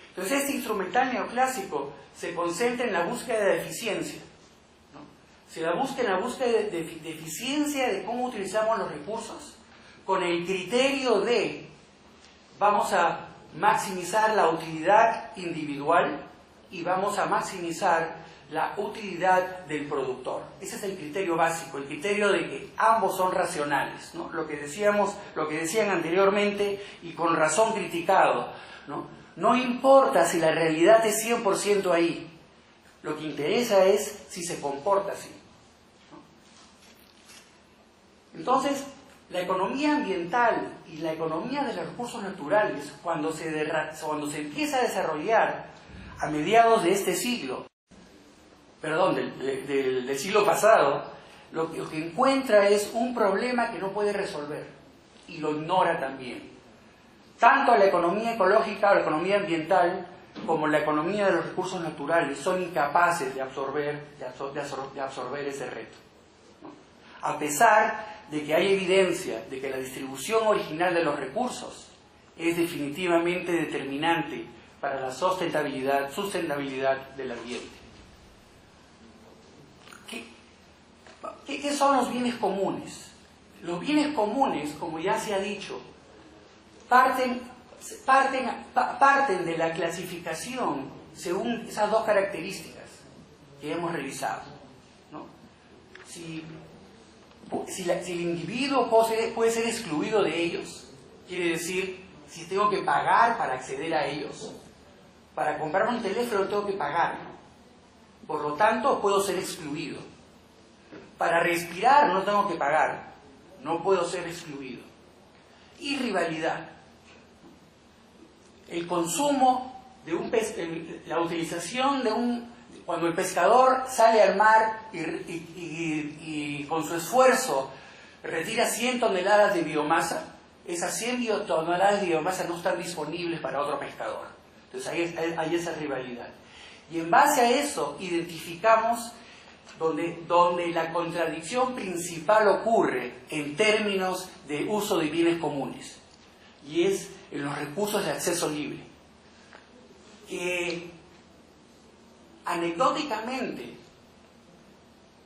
Entonces este instrumental neoclásico se concentra en la búsqueda de eficiencia. Se busca en la búsqueda de eficiencia de cómo utilizamos los recursos, con el criterio de vamos a maximizar la utilidad individual y vamos a maximizar la utilidad del productor. Ese es el criterio básico, el criterio de que ambos son racionales, ¿no? Lo que decían anteriormente y con razón criticado, ¿no? No importa si la realidad es 100% ahí, lo que interesa es si se comporta así, ¿no? Entonces, la economía ambiental y la economía de los recursos naturales, cuando se empieza a desarrollar a mediados de este siglo, del siglo pasado, lo que encuentra es un problema que no puede resolver y lo ignora también. Tanto la economía ecológica o la economía ambiental como la economía de los recursos naturales son incapaces de absorber ese reto, ¿no? A pesar de que hay evidencia de que la distribución original de los recursos es definitivamente determinante para la sustentabilidad del ambiente. ¿Qué son los bienes comunes? Los bienes comunes, como ya se ha dicho, parten de la clasificación según esas dos características que hemos revisado, ¿no? Si el individuo puede ser excluido de ellos, quiere decir, si tengo que pagar para acceder a ellos, para comprar un teléfono tengo que pagar, ¿no? Por lo tanto puedo ser excluido. Para respirar no tengo que pagar, no puedo ser excluido. Y rivalidad. El consumo de un pez, la utilización de cuando el pescador sale al mar y con su esfuerzo retira 100 toneladas de biomasa, esas 100 toneladas de biomasa no están disponibles para otro pescador. Entonces hay esa rivalidad. Y en base a eso identificamos donde la contradicción principal ocurre en términos de uso de bienes comunes, y es en los recursos de acceso libre, que anecdóticamente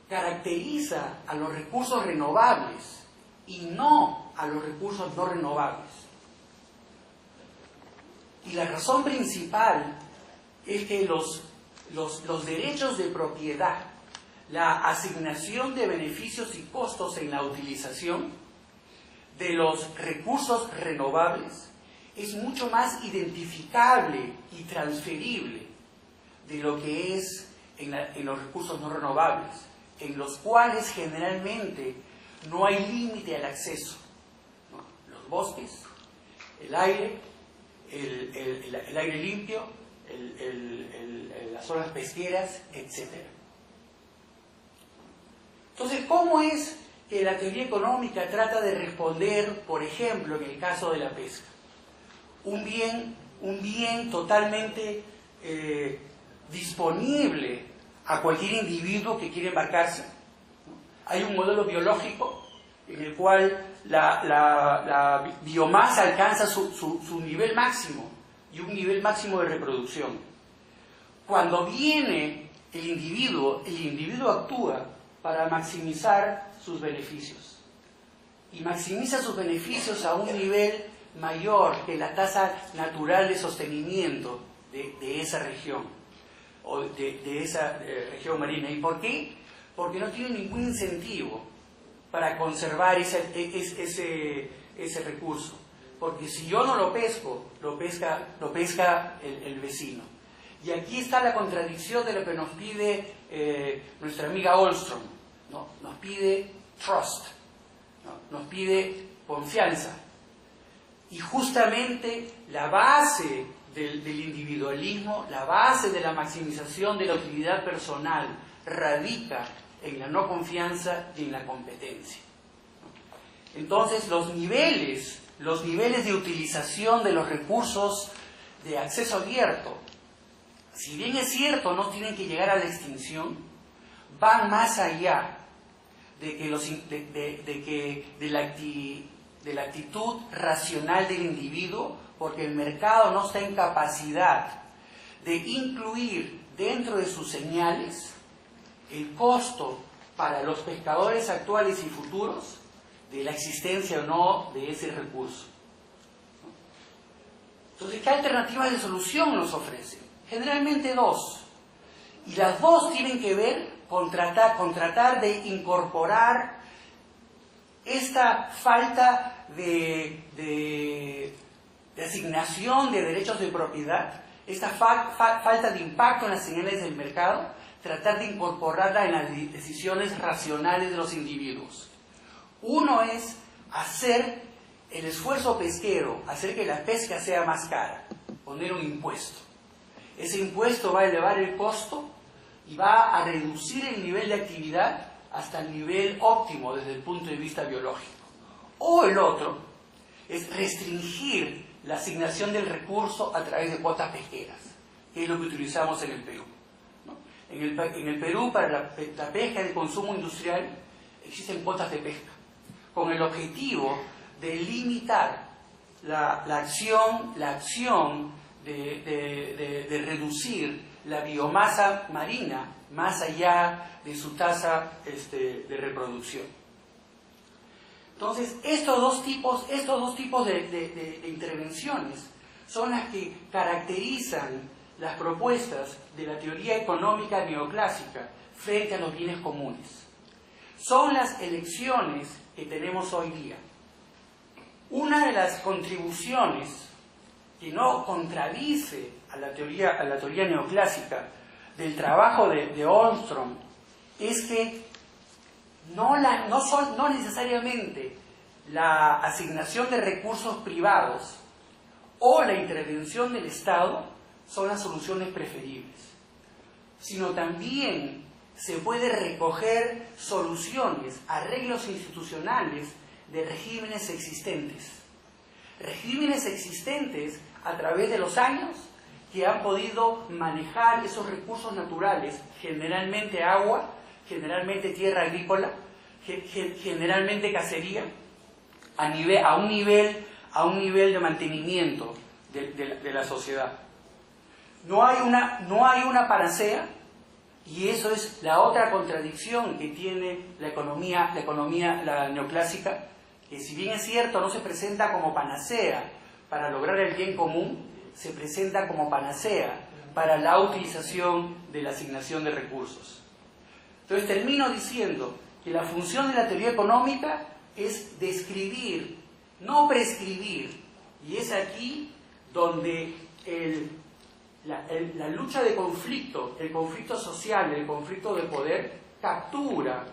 caracteriza a los recursos renovables y no a los recursos no renovables. Y la razón principal es que los derechos de propiedad, la asignación de beneficios y costos en la utilización de los recursos renovables es mucho más identificable y transferible de lo que es en los recursos no renovables, en los cuales generalmente no hay límite al acceso, ¿no? Los bosques, el aire, el aire limpio, las zonas pesqueras, etc. Entonces, ¿cómo es que la teoría económica trata de responder, por ejemplo, en el caso de la pesca? Un bien totalmente disponible a cualquier individuo que quiera embarcarse, ¿no? Hay un modelo biológico en el cual la biomasa alcanza su nivel máximo y un nivel máximo de reproducción. Cuando viene el individuo actúa para maximizar sus beneficios. Y maximiza sus beneficios a un nivel mayor que la tasa natural de sostenimiento de esa región, o de esa región marina. ¿Y por qué? Porque no tiene ningún incentivo para conservar ese recurso. Porque si yo no lo pesco, lo pesca el vecino. Y aquí está la contradicción de lo que nos pide nuestra amiga Ahlström, ¿no? Nos pide trust, ¿no? Nos pide confianza. Y justamente la base del individualismo, la base de la maximización de la utilidad personal, radica en la no confianza y en la competencia. Entonces, los niveles de utilización de los recursos de acceso abierto, si bien es cierto, no tienen que llegar a la extinción, van más allá de la actitud racional del individuo, porque el mercado no está en capacidad de incluir dentro de sus señales el costo para los pescadores actuales y futuros de la existencia o no de ese recurso. Entonces, ¿qué alternativas de solución nos ofrecen? Generalmente dos. Y las dos tienen que ver con tratar de incorporar esta falta de asignación de derechos de propiedad, esta falta de impacto en las señales del mercado, tratar de incorporarla en las decisiones racionales de los individuos. Uno es hacer el esfuerzo pesquero, hacer que la pesca sea más cara, poner un impuesto. Ese impuesto va a elevar el costo y va a reducir el nivel de actividad hasta el nivel óptimo desde el punto de vista biológico. O el otro es restringir la asignación del recurso a través de cuotas pesqueras, que es lo que utilizamos en el Perú. En el Perú, para la pesca de consumo industrial, existen cuotas de pesca, con el objetivo de limitar la acción de reducir la biomasa marina más allá de su tasa de reproducción. Entonces, estos dos tipos de intervenciones son las que caracterizan las propuestas de la teoría económica neoclásica frente a los bienes comunes. Son las elecciones que tenemos hoy día. Una de las contribuciones que no contradice a la teoría neoclásica del trabajo de Ahlström es que no necesariamente la asignación de recursos privados o la intervención del Estado son las soluciones preferibles, sino también se puede recoger soluciones, arreglos institucionales de regímenes existentes a través de los años que han podido manejar esos recursos naturales, generalmente agua, generalmente tierra agrícola, generalmente cacería, a un nivel de mantenimiento de la sociedad. No hay una panacea, y eso es la otra contradicción que tiene la economía neoclásica, que si bien es cierto no se presenta como panacea para lograr el bien común, se presenta como panacea para la utilización de la asignación de recursos. Entonces termino diciendo que la función de la teoría económica es describir, no prescribir, y es aquí donde la lucha de conflicto, el conflicto social, el conflicto de poder, captura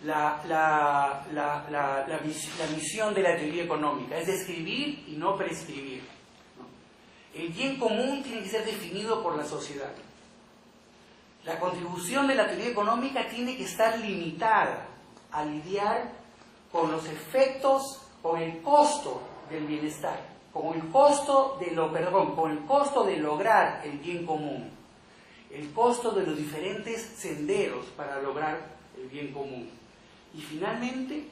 la misión de la teoría económica, es describir y no prescribir. El bien común tiene que ser definido por la sociedad. La contribución de la teoría económica tiene que estar limitada a lidiar con los efectos, con el costo del bienestar, con el costo de lograr el bien común. el costo de los diferentes senderos para lograr el bien común. Y finalmente,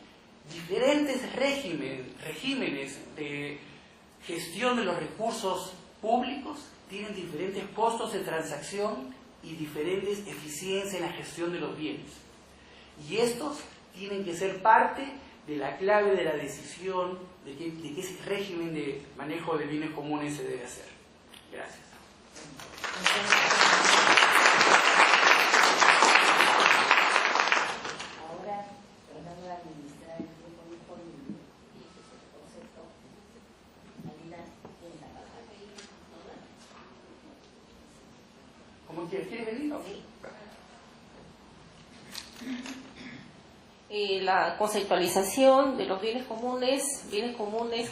diferentes regímenes de gestión de los recursos públicos tienen diferentes costos de transacción y diferentes eficiencias en la gestión de los bienes. Y estos tienen que ser parte de la clave de la decisión de qué régimen de manejo de bienes comunes se debe hacer. Gracias. Ahora, tratando de administrar el tiempo disponible y el concepto, Alina tiene la palabra. ¿Cómo quiere venir? Sí. La conceptualización de los bienes comunes,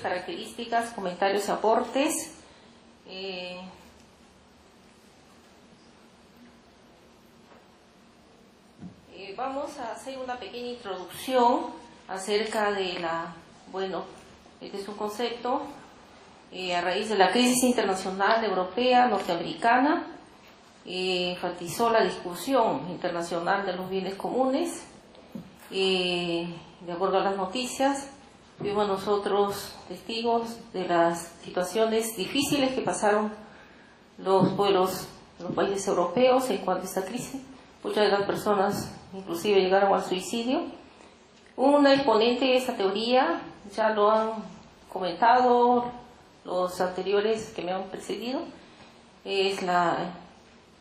características, comentarios y aportes. Vamos a hacer una pequeña introducción acerca de este es un concepto a raíz de la crisis internacional europea, norteamericana, enfatizó la discusión internacional de los bienes comunes. De acuerdo a las noticias, fuimos nosotros testigos de las situaciones difíciles que pasaron los países europeos en cuanto a esta crisis. Muchas de las personas inclusive llegaron al suicidio. Una exponente de esta teoría, ya lo han comentado los anteriores que me han precedido, es la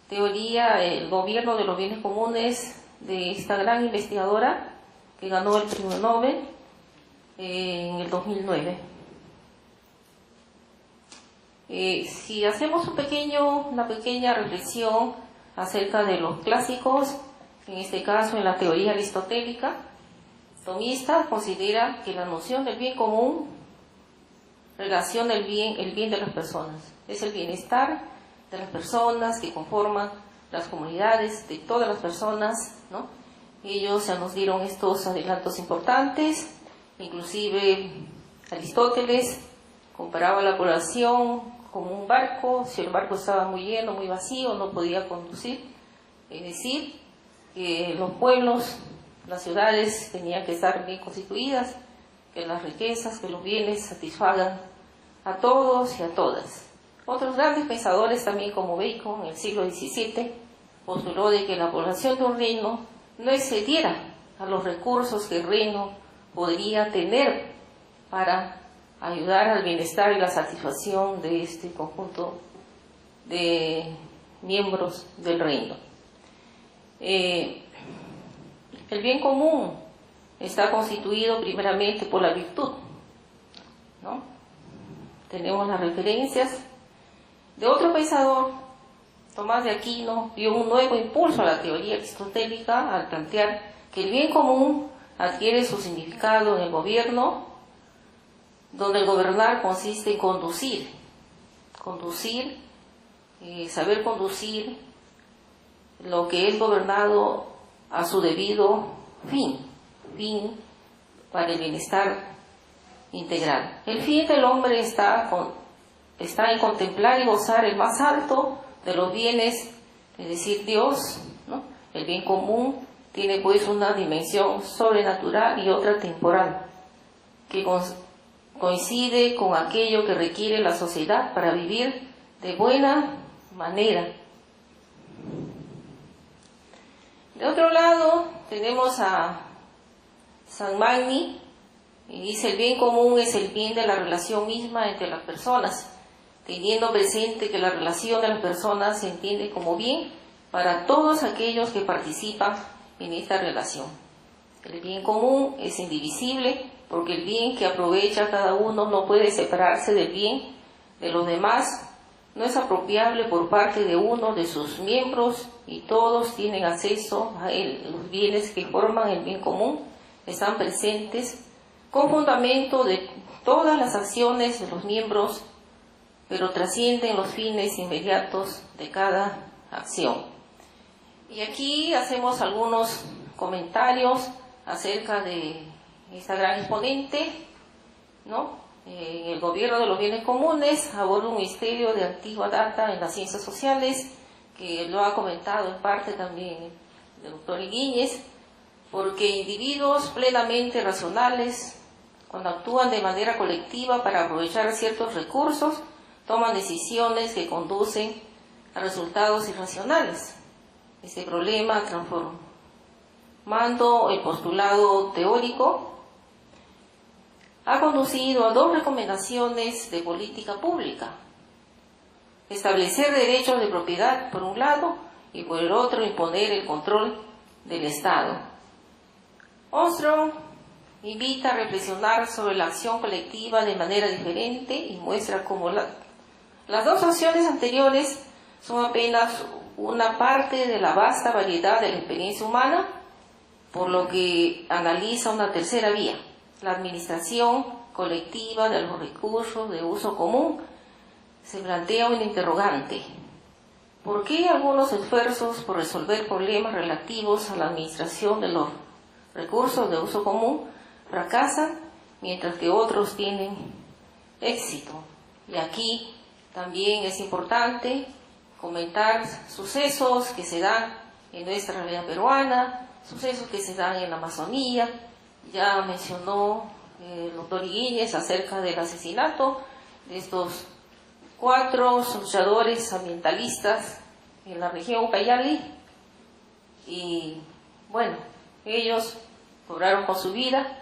teoría, el gobierno de los bienes comunes de esta gran investigadora que ganó el premio Nobel en el 2009. Si hacemos una pequeña reflexión acerca de los clásicos, en este caso en la teoría aristotélica, tomista considera que la noción del bien común relaciona el bien de las personas, es el bienestar de las personas que conforman las comunidades, de todas las personas, ¿no? Ellos ya nos dieron estos adelantos importantes, inclusive Aristóteles comparaba la población como un barco, si el barco estaba muy lleno, muy vacío, no podía conducir, es decir, que los pueblos, las ciudades tenían que estar bien constituidas, que las riquezas, que los bienes satisfagan a todos y a todas. Otros grandes pensadores también como Bacon en el siglo XVII postuló de que la población de un reino no excediera a los recursos que el reino podría tener para ayudar al bienestar y la satisfacción de este conjunto de miembros del reino. El bien común está constituido primeramente por la virtud, ¿no? Tenemos las referencias de otro pensador, Tomás de Aquino, dio un nuevo impulso a la teoría aristotélica al plantear que el bien común adquiere su significado en el gobierno, donde el gobernar consiste en saber conducir lo que es gobernado a su debido fin para el bienestar integral. El fin del hombre está en contemplar y gozar el más alto de los bienes, es decir, Dios, ¿no? El bien común tiene pues una dimensión sobrenatural y otra temporal, que coincide con aquello que requiere la sociedad para vivir de buena manera. De otro lado, tenemos a San Magni, y dice: el bien común es el bien de la relación misma entre las personas, teniendo presente que la relación de las personas se entiende como bien para todos aquellos que participan en esta relación. El bien común es indivisible, porque el bien que aprovecha cada uno no puede separarse del bien de los demás, no es apropiable por parte de uno de sus miembros y todos tienen acceso a él. Los bienes que forman el bien común están presentes con fundamento de todas las acciones de los miembros, pero trascienden los fines inmediatos de cada acción. Y aquí hacemos algunos comentarios acerca de esta gran exponente, ¿no? El gobierno de los bienes comunes aborda un misterio de antigua data en las ciencias sociales que lo ha comentado en parte también el doctor Higuíñez, porque individuos plenamente racionales, cuando actúan de manera colectiva para aprovechar ciertos recursos, toman decisiones que conducen a resultados irracionales. Este problema, transformando el postulado teórico, ha conducido a dos recomendaciones de política pública: establecer derechos de propiedad por un lado y por el otro imponer el control del Estado. Ostrom invita a reflexionar sobre la acción colectiva de manera diferente y muestra cómo las dos opciones anteriores son apenas una parte de la vasta variedad de la experiencia humana, por lo que analiza una tercera vía: la administración colectiva de los recursos de uso común. Se plantea un interrogante: ¿por qué algunos esfuerzos por resolver problemas relativos a la administración de los recursos de uso común fracasan, mientras que otros tienen éxito? Y aquí también es importante comentar sucesos que se dan en nuestra realidad peruana, sucesos que se dan en la Amazonía. Ya mencionó el doctor Higuíñez acerca del asesinato de estos 4 luchadores ambientalistas en la región Ucayali, y bueno, ellos cobraron con su vida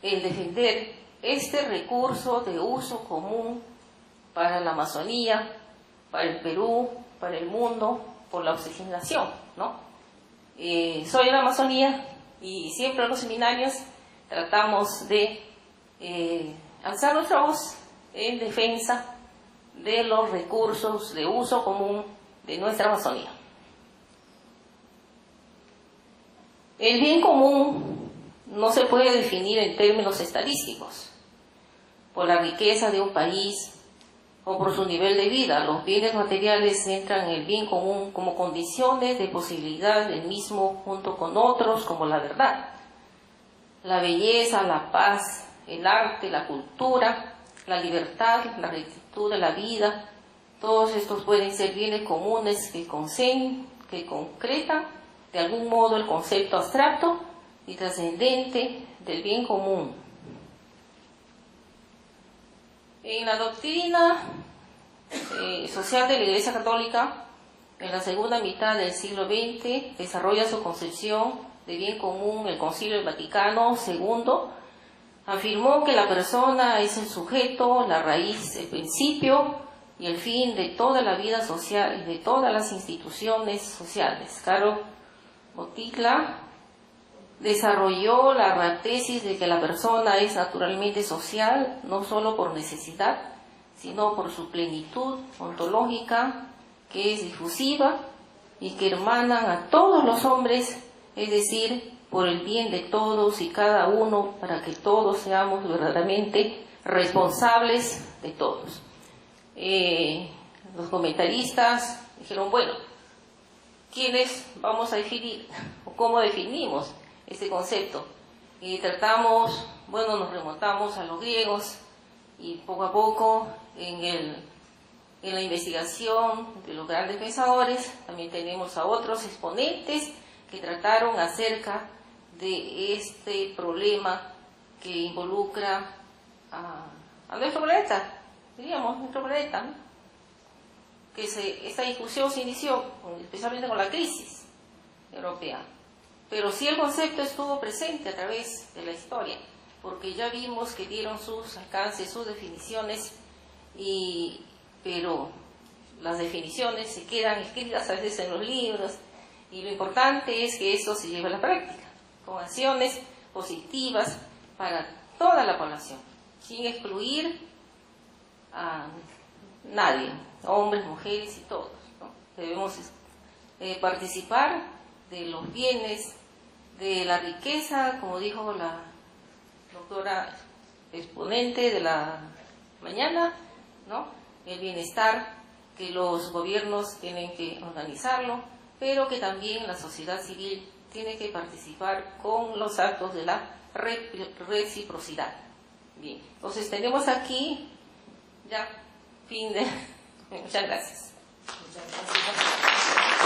el defender este recurso de uso común para la Amazonía, para el Perú, para el mundo, por la oxigenación, ¿no? Soy de la Amazonía y siempre en los seminarios tratamos de alzar nuestra voz en defensa de los recursos de uso común de nuestra Amazonía. El bien común no se puede definir en términos estadísticos. Por la riqueza de un país o por su nivel de vida, los bienes materiales entran en el bien común como condiciones de posibilidad del mismo junto con otros como la verdad, la belleza, la paz, el arte, la cultura, la libertad, la rectitud de la vida. Todos estos pueden ser bienes comunes que concretan de algún modo el concepto abstracto y trascendente del bien común. En la doctrina social de la Iglesia Católica, en la segunda mitad del siglo XX, desarrolla su concepción de bien común el Concilio Vaticano II. Afirmó que la persona es el sujeto, la raíz, el principio y el fin de toda la vida social y de todas las instituciones sociales. Caro Botitla desarrolló la tesis de que la persona es naturalmente social, no solo por necesidad, sino por su plenitud ontológica, que es difusiva y que hermanan a todos los hombres, es decir, por el bien de todos y cada uno, para que todos seamos verdaderamente responsables de todos. Los comentaristas dijeron, bueno, ¿quiénes vamos a definir o cómo definimos este concepto? Y tratamos, bueno, nos remontamos a los griegos y poco a poco en la investigación de los grandes pensadores también tenemos a otros exponentes que trataron acerca de este problema que involucra a nuestro planeta, diríamos, nuestro planeta, ¿no? Que esta discusión se inició especialmente con la crisis europea, pero sí el concepto estuvo presente a través de la historia, porque ya vimos que dieron sus alcances, sus definiciones, pero las definiciones se quedan escritas a veces en los libros, y lo importante es que eso se lleve a la práctica, con acciones positivas para toda la población, sin excluir a nadie, hombres, mujeres y todos, ¿no? Debemos participar de los bienes, de la riqueza, como dijo la doctora exponente de la mañana, ¿no? El bienestar que los gobiernos tienen que organizarlo, pero que también la sociedad civil tiene que participar con los actos de la reciprocidad. Bien, entonces tenemos aquí ya fin de... Muchas gracias. Muchas gracias.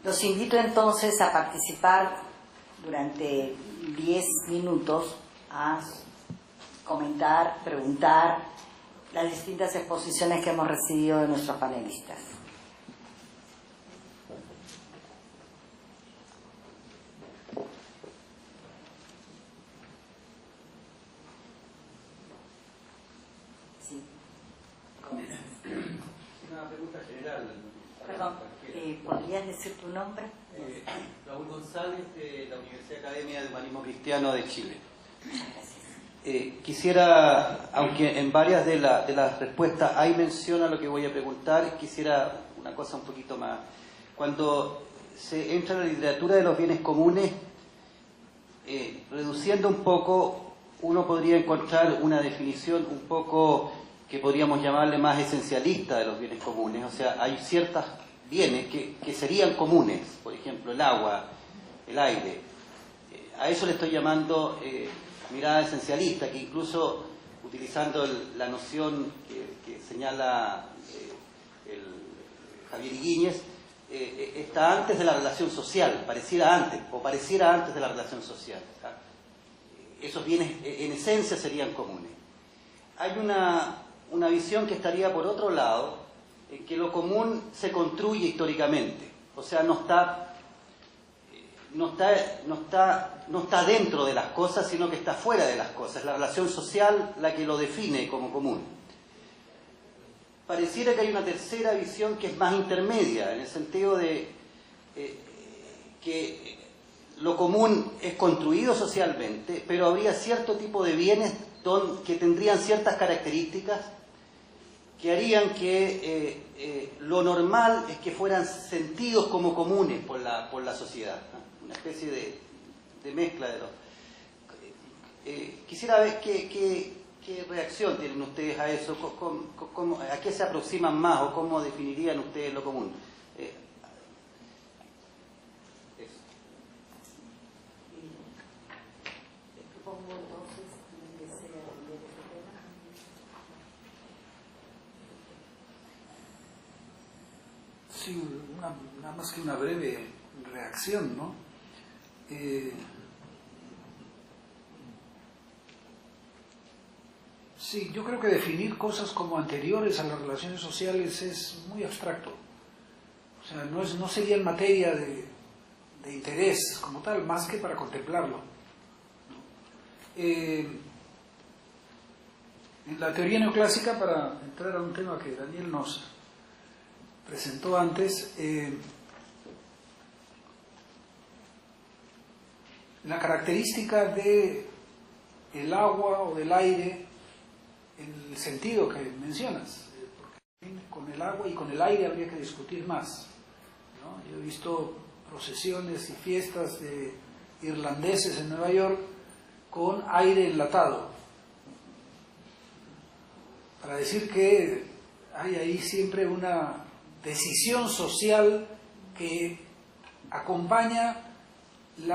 Los invito entonces a participar durante 10 minutos, a comentar, preguntar las distintas exposiciones que hemos recibido de nuestros panelistas. Sí. Una pregunta general. Perdón, ¿podrías decir tu nombre? Raúl González, de la Universidad Academia de Humanismo Cristiano de Chile. Quisiera, aunque en varias de las respuestas hay mención a lo que voy a preguntar, quisiera una cosa un poquito más. Cuando se entra en la literatura de los bienes comunes, reduciendo un poco, uno podría encontrar una definición un poco que podríamos llamarle más esencialista de los bienes comunes. O sea, hay ciertos bienes que serían comunes, por ejemplo, el agua, el aire. A eso le estoy llamando mirada esencialista, que incluso utilizando la noción que señala el Javier Higuíñez, está antes de la relación social, pareciera antes de la relación social. Esos bienes en esencia serían comunes. Hay una visión que estaría por otro lado, en que lo común se construye históricamente, o sea, no está dentro de las cosas, sino que está fuera de las cosas. Es la relación social la que lo define como común. Pareciera que hay una tercera visión que es más intermedia, en el sentido de que lo común es construido socialmente, pero habría cierto tipo de bienes que tendrían ciertas características que harían que lo normal es que fueran sentidos como comunes por la sociedad, ¿no? Una especie de mezcla de los... quisiera ver qué reacción tienen ustedes a eso, a qué se aproximan más o cómo definirían ustedes lo común. Sí, nada más que una breve reacción, ¿no? Sí, yo creo que definir cosas como anteriores a las relaciones sociales es muy abstracto. O sea, no sería en materia de interés como tal, más que para contemplarlo. En la teoría neoclásica, para entrar a un tema que Daniel nos presentó antes, la característica de el agua o del aire en el sentido que mencionas, porque con el agua y con el aire habría que discutir más, ¿no? Yo he visto procesiones y fiestas de irlandeses en Nueva York con aire enlatado, para decir que hay ahí siempre una decisión social que acompaña el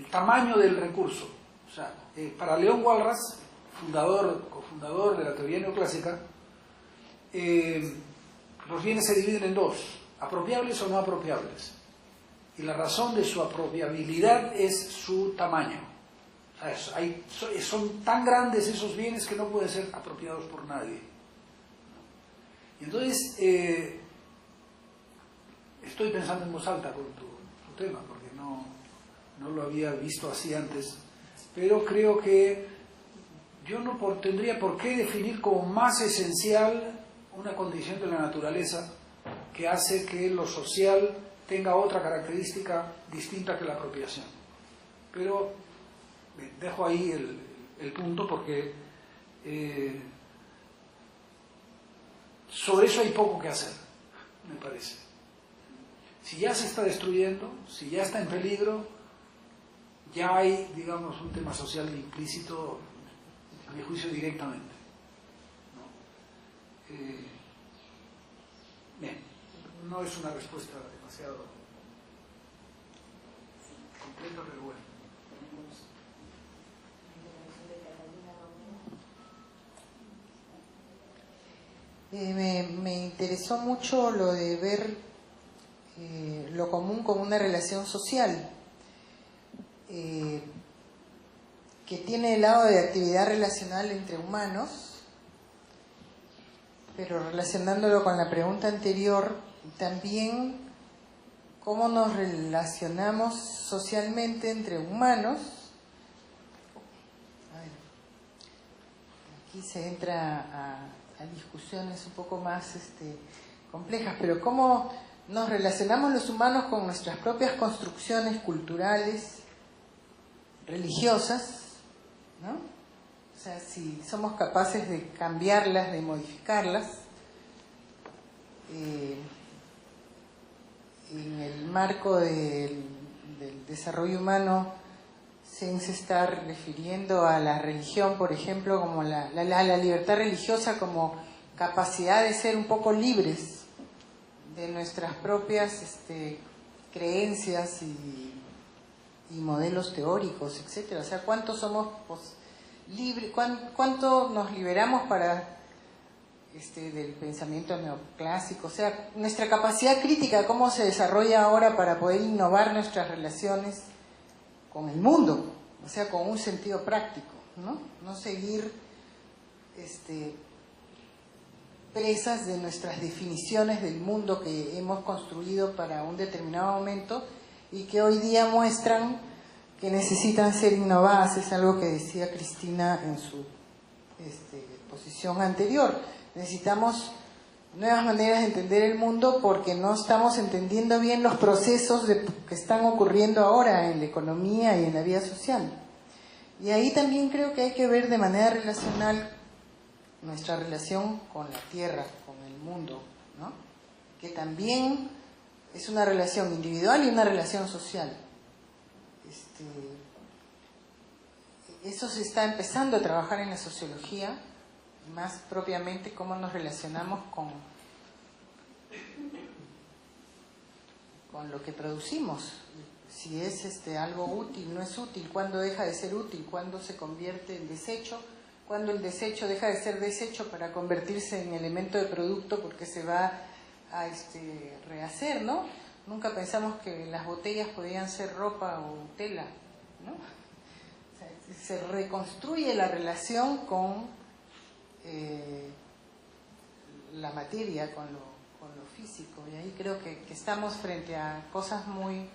tamaño del recurso. O sea, para León Walras, cofundador de la teoría neoclásica, los bienes se dividen en dos: apropiables o no apropiables. Y la razón de su apropiabilidad es su tamaño. O sea, son tan grandes esos bienes que no pueden ser apropiados por nadie. Y entonces, estoy pensando en voz alta con tu tema, porque no lo había visto así antes, pero creo que yo no tendría por qué definir como más esencial una condición de la naturaleza que hace que lo social tenga otra característica distinta que la apropiación. Pero dejo ahí el punto, porque sobre eso hay poco que hacer, me parece. Si ya se está destruyendo, si ya está en peligro, ya hay, digamos, un tema social implícito, a mi juicio, directamente, ¿no? Bien, no es una respuesta demasiado completa, pero bueno. Me interesó mucho lo de ver lo común con una relación social, que tiene el lado de actividad relacional entre humanos, pero relacionándolo con la pregunta anterior, también cómo nos relacionamos socialmente entre humanos. Aquí se entra a discusiones un poco más complejas, pero cómo nos relacionamos los humanos con nuestras propias construcciones culturales, religiosas, ¿no? O sea, si somos capaces de cambiarlas, de modificarlas, en el marco del desarrollo humano se está refiriendo a la religión, por ejemplo, como la libertad religiosa como capacidad de ser un poco libres de nuestras propias creencias y modelos teóricos, etcétera. O sea, ¿cuánto somos libres? ¿Cuánto nos liberamos para del pensamiento neoclásico? O sea, nuestra capacidad crítica, cómo se desarrolla ahora para poder innovar nuestras relaciones con el mundo, o sea, con un sentido práctico, no seguir presas de nuestras definiciones del mundo que hemos construido para un determinado momento y que hoy día muestran que necesitan ser innovadas. Es algo que decía Cristina en su exposición anterior. Necesitamos nuevas maneras de entender el mundo porque no estamos entendiendo bien los procesos que están ocurriendo ahora en la economía y en la vida social. Y ahí también creo que hay que ver de manera relacional nuestra relación con la tierra, con el mundo, ¿no? Que también es una relación individual y una relación social. Eso se está empezando a trabajar en la sociología, más propiamente cómo nos relacionamos con lo que producimos. Si es algo útil, no es útil, cuándo deja de ser útil, cuándo se convierte en desecho, cuándo el desecho deja de ser desecho para convertirse en elemento de producto porque se va a rehacer, ¿no? Nunca pensamos que las botellas podían ser ropa o tela, ¿no? O sea, se reconstruye la relación con la materia, con lo físico, y ahí creo que estamos frente a cosas muy,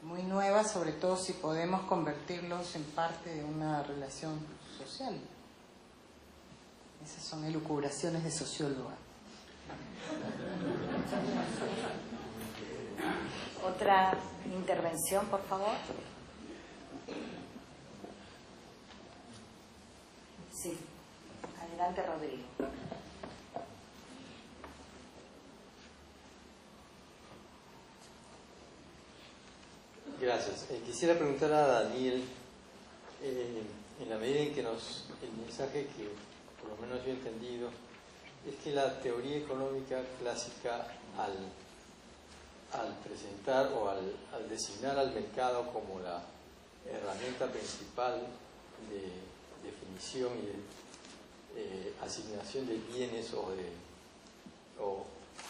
muy nuevas, sobre todo si podemos convertirlos en parte de una relación social. Esas son elucubraciones de socióloga. Otra intervención, por favor. Sí, adelante, Rodrigo. Gracias. Quisiera preguntar a Daniel, en la medida en que el mensaje que por lo menos yo he entendido es que la teoría económica clásica al presentar o al designar al mercado como la herramienta principal de definición y de asignación de bienes o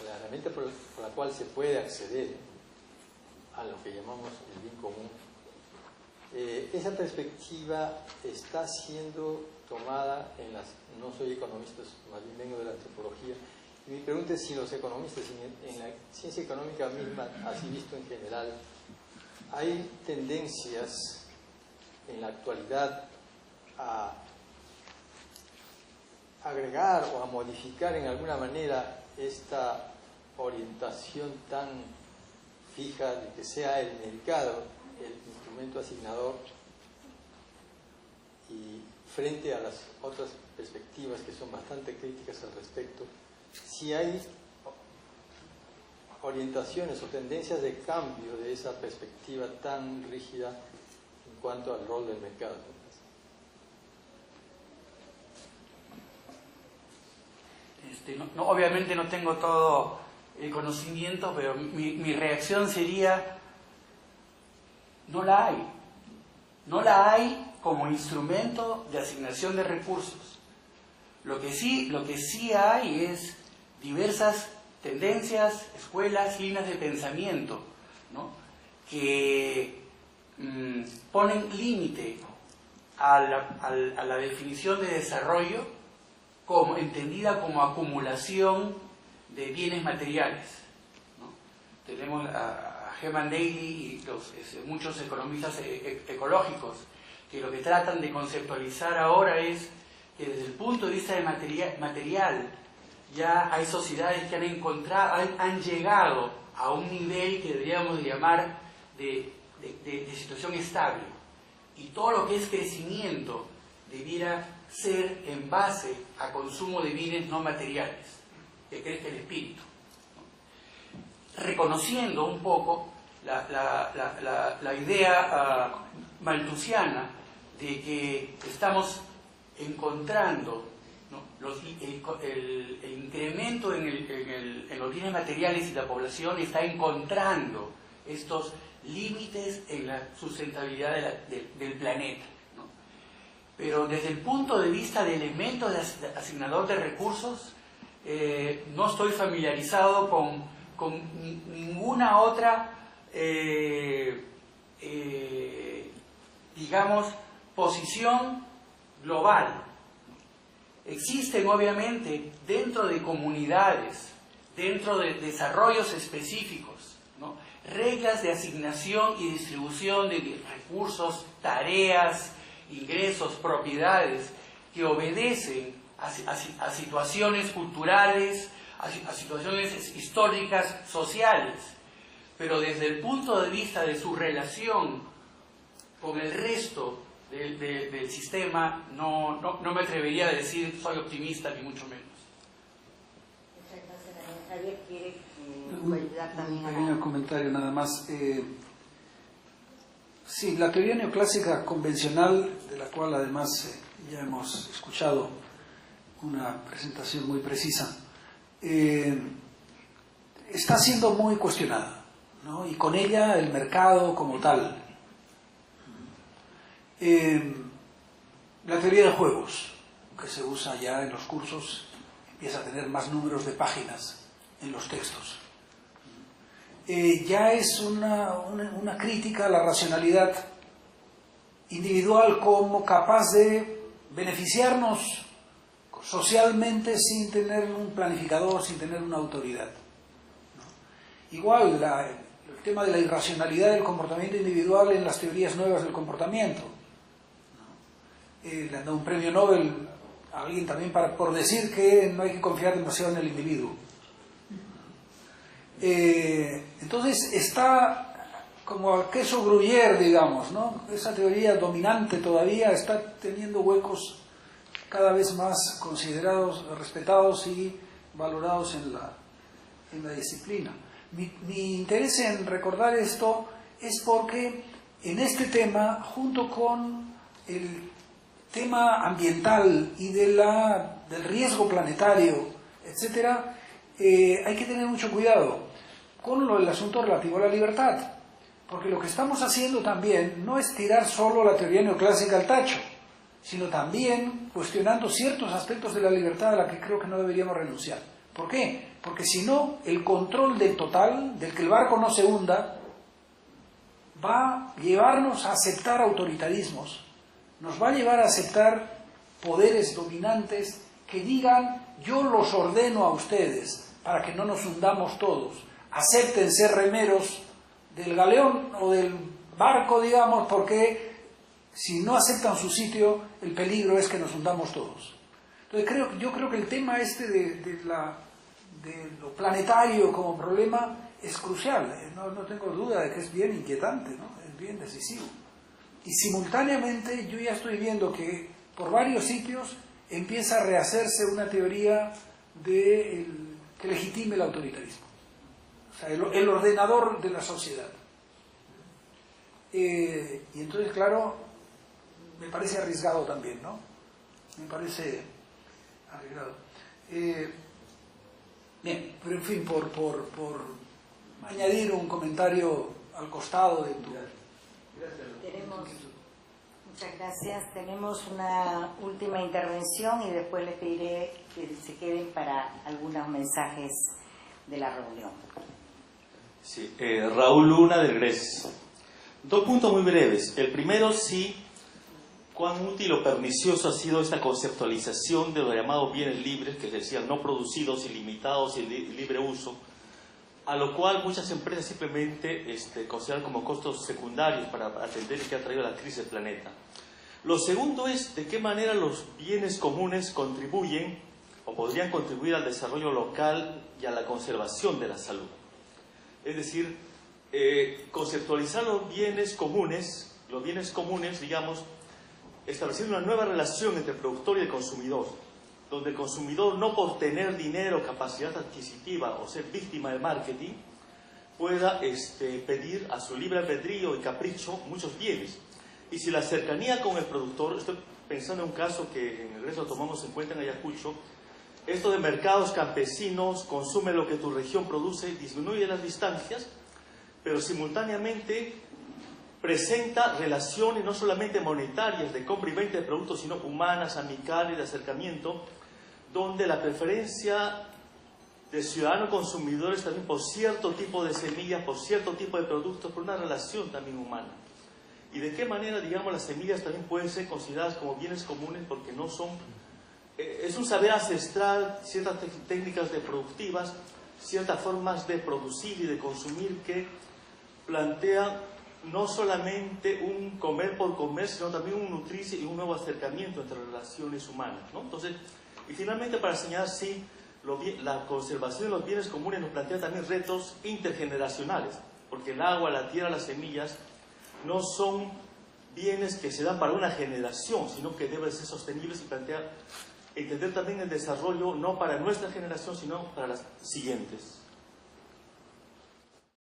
la herramienta por la cual se puede acceder a lo que llamamos el bien común, esa perspectiva está siendo tomada no soy economista, más bien vengo de la antropología, y mi pregunta es si los economistas en la ciencia económica misma, así visto en general, hay tendencias en la actualidad a agregar o a modificar en alguna manera esta orientación tan fija de que sea el mercado el instrumento asignador, y frente a las otras perspectivas que son bastante críticas al respecto, si hay orientaciones o tendencias de cambio de esa perspectiva tan rígida en cuanto al rol del mercado. Obviamente no tengo todo el conocimiento, pero mi reacción sería: no la hay. No la hay como instrumento de asignación de recursos. Lo que sí hay es diversas tendencias, escuelas, líneas de pensamiento, ¿no?, que ponen límite a la definición de desarrollo como entendida como acumulación de bienes materiales, ¿no? Tenemos a Herman Daly y muchos economistas ecológicos que lo que tratan de conceptualizar ahora es que desde el punto de vista de material ya hay sociedades que han llegado a un nivel que deberíamos llamar de situación estable, y todo lo que es crecimiento debiera ser en base a consumo de bienes no materiales, que crezca el espíritu, ¿no?, reconociendo un poco la idea malthusiana de que estamos encontrando, ¿no?, el incremento en los bienes materiales, y la población está encontrando estos límites en la sustentabilidad del planeta, ¿no? Pero desde el punto de vista de elementos de asignador de recursos, no estoy familiarizado con ninguna otra, digamos, posición global. Existen obviamente dentro de comunidades, dentro de desarrollos específicos, ¿no?, reglas de asignación y distribución de recursos, tareas, ingresos, propiedades, que obedecen a situaciones culturales, a situaciones históricas, sociales, pero desde el punto de vista de su relación con el resto del sistema, no me atrevería a decir soy optimista, ni mucho menos. Muchas gracias. Javier quiere ayudar Un también pequeño comentario nada más. Sí, la teoría neoclásica convencional, de la cual además ya hemos escuchado una presentación muy precisa, está siendo muy cuestionada, ¿no?, y con ella el mercado como tal. La teoría de juegos, que se usa ya en los cursos, empieza a tener más números de páginas en los textos. Ya es una crítica a la racionalidad individual como capaz de beneficiarnos socialmente sin tener un planificador, sin tener una autoridad, ¿no? Igual el tema de la irracionalidad del comportamiento individual en las teorías nuevas del comportamiento, ¿no? Le han dado un premio Nobel a alguien también por decir que no hay que confiar demasiado en el individuo. Entonces está como el queso Gruyère, digamos, ¿no? Esa teoría dominante todavía está teniendo huecos cada vez más considerados, respetados y valorados en la disciplina. Mi interés en recordar esto es porque en este tema, junto con el tema ambiental y del riesgo planetario, etcétera, hay que tener mucho cuidado con el asunto relativo a la libertad, porque lo que estamos haciendo también no es tirar solo la teoría neoclásica al tacho, sino también cuestionando ciertos aspectos de la libertad a la que creo que no deberíamos renunciar. ¿Por qué? Porque si no, el control del total, del que el barco no se hunda, va a llevarnos a aceptar autoritarismos, nos va a llevar a aceptar poderes dominantes que digan: yo los ordeno a ustedes para que no nos hundamos todos, acepten ser remeros del galeón o del barco, digamos, porque si no aceptan su sitio, el peligro es que nos hundamos todos. Entonces yo creo que el tema este de lo planetario como problema es crucial. No tengo duda de que es bien inquietante, ¿no? Es bien decisivo. Y simultáneamente yo ya estoy viendo que por varios sitios empieza a rehacerse una teoría que legitime el autoritarismo. O sea, el ordenador de la sociedad. Y entonces, claro, me parece arriesgado también, ¿no? Me parece arriesgado. Bien, pero en fin, por añadir un comentario al costado de tu... Muchas gracias. Tenemos una última intervención y después les pediré que se queden para algunos mensajes de la reunión. Sí, Raúl Luna del GRES. Dos puntos muy breves. El primero, sí, cuán útil o pernicioso ha sido esta conceptualización de los llamados bienes libres, que decían no producidos, ilimitados y libre uso, a lo cual muchas empresas simplemente consideran como costos secundarios para atender y que ha traído la crisis del planeta. Lo segundo es de qué manera los bienes comunes contribuyen o podrían contribuir al desarrollo local y a la conservación de la salud. Es decir, conceptualizar los bienes comunes, digamos, estableciendo una nueva relación entre el productor y el consumidor, donde el consumidor, no por tener dinero, capacidad adquisitiva o ser víctima del marketing, pueda pedir a su libre albedrío y capricho muchos bienes. Y si la cercanía con el productor, estoy pensando en un caso que en el resto tomamos en cuenta en Ayacucho, esto de mercados campesinos, consume lo que tu región produce, disminuye las distancias, pero simultáneamente presenta relaciones no solamente monetarias de compra y venta de productos, sino humanas, amicales, de acercamiento, donde la preferencia de ciudadanos consumidores también por cierto tipo de semillas, por cierto tipo de productos, por una relación también humana. Y de qué manera, digamos, las semillas también pueden ser consideradas como bienes comunes porque no son... es un saber ancestral, ciertas técnicas de productivas, ciertas formas de producir y de consumir que plantean no solamente un comer por comer, sino también un nutrirse y un nuevo acercamiento entre relaciones humanas, ¿no? Entonces, y finalmente para señalar, sí, la conservación de los bienes comunes nos plantea también retos intergeneracionales, porque el agua, la tierra, las semillas no son bienes que se dan para una generación, sino que deben ser sostenibles y plantea entender también el desarrollo no para nuestra generación, sino para las siguientes.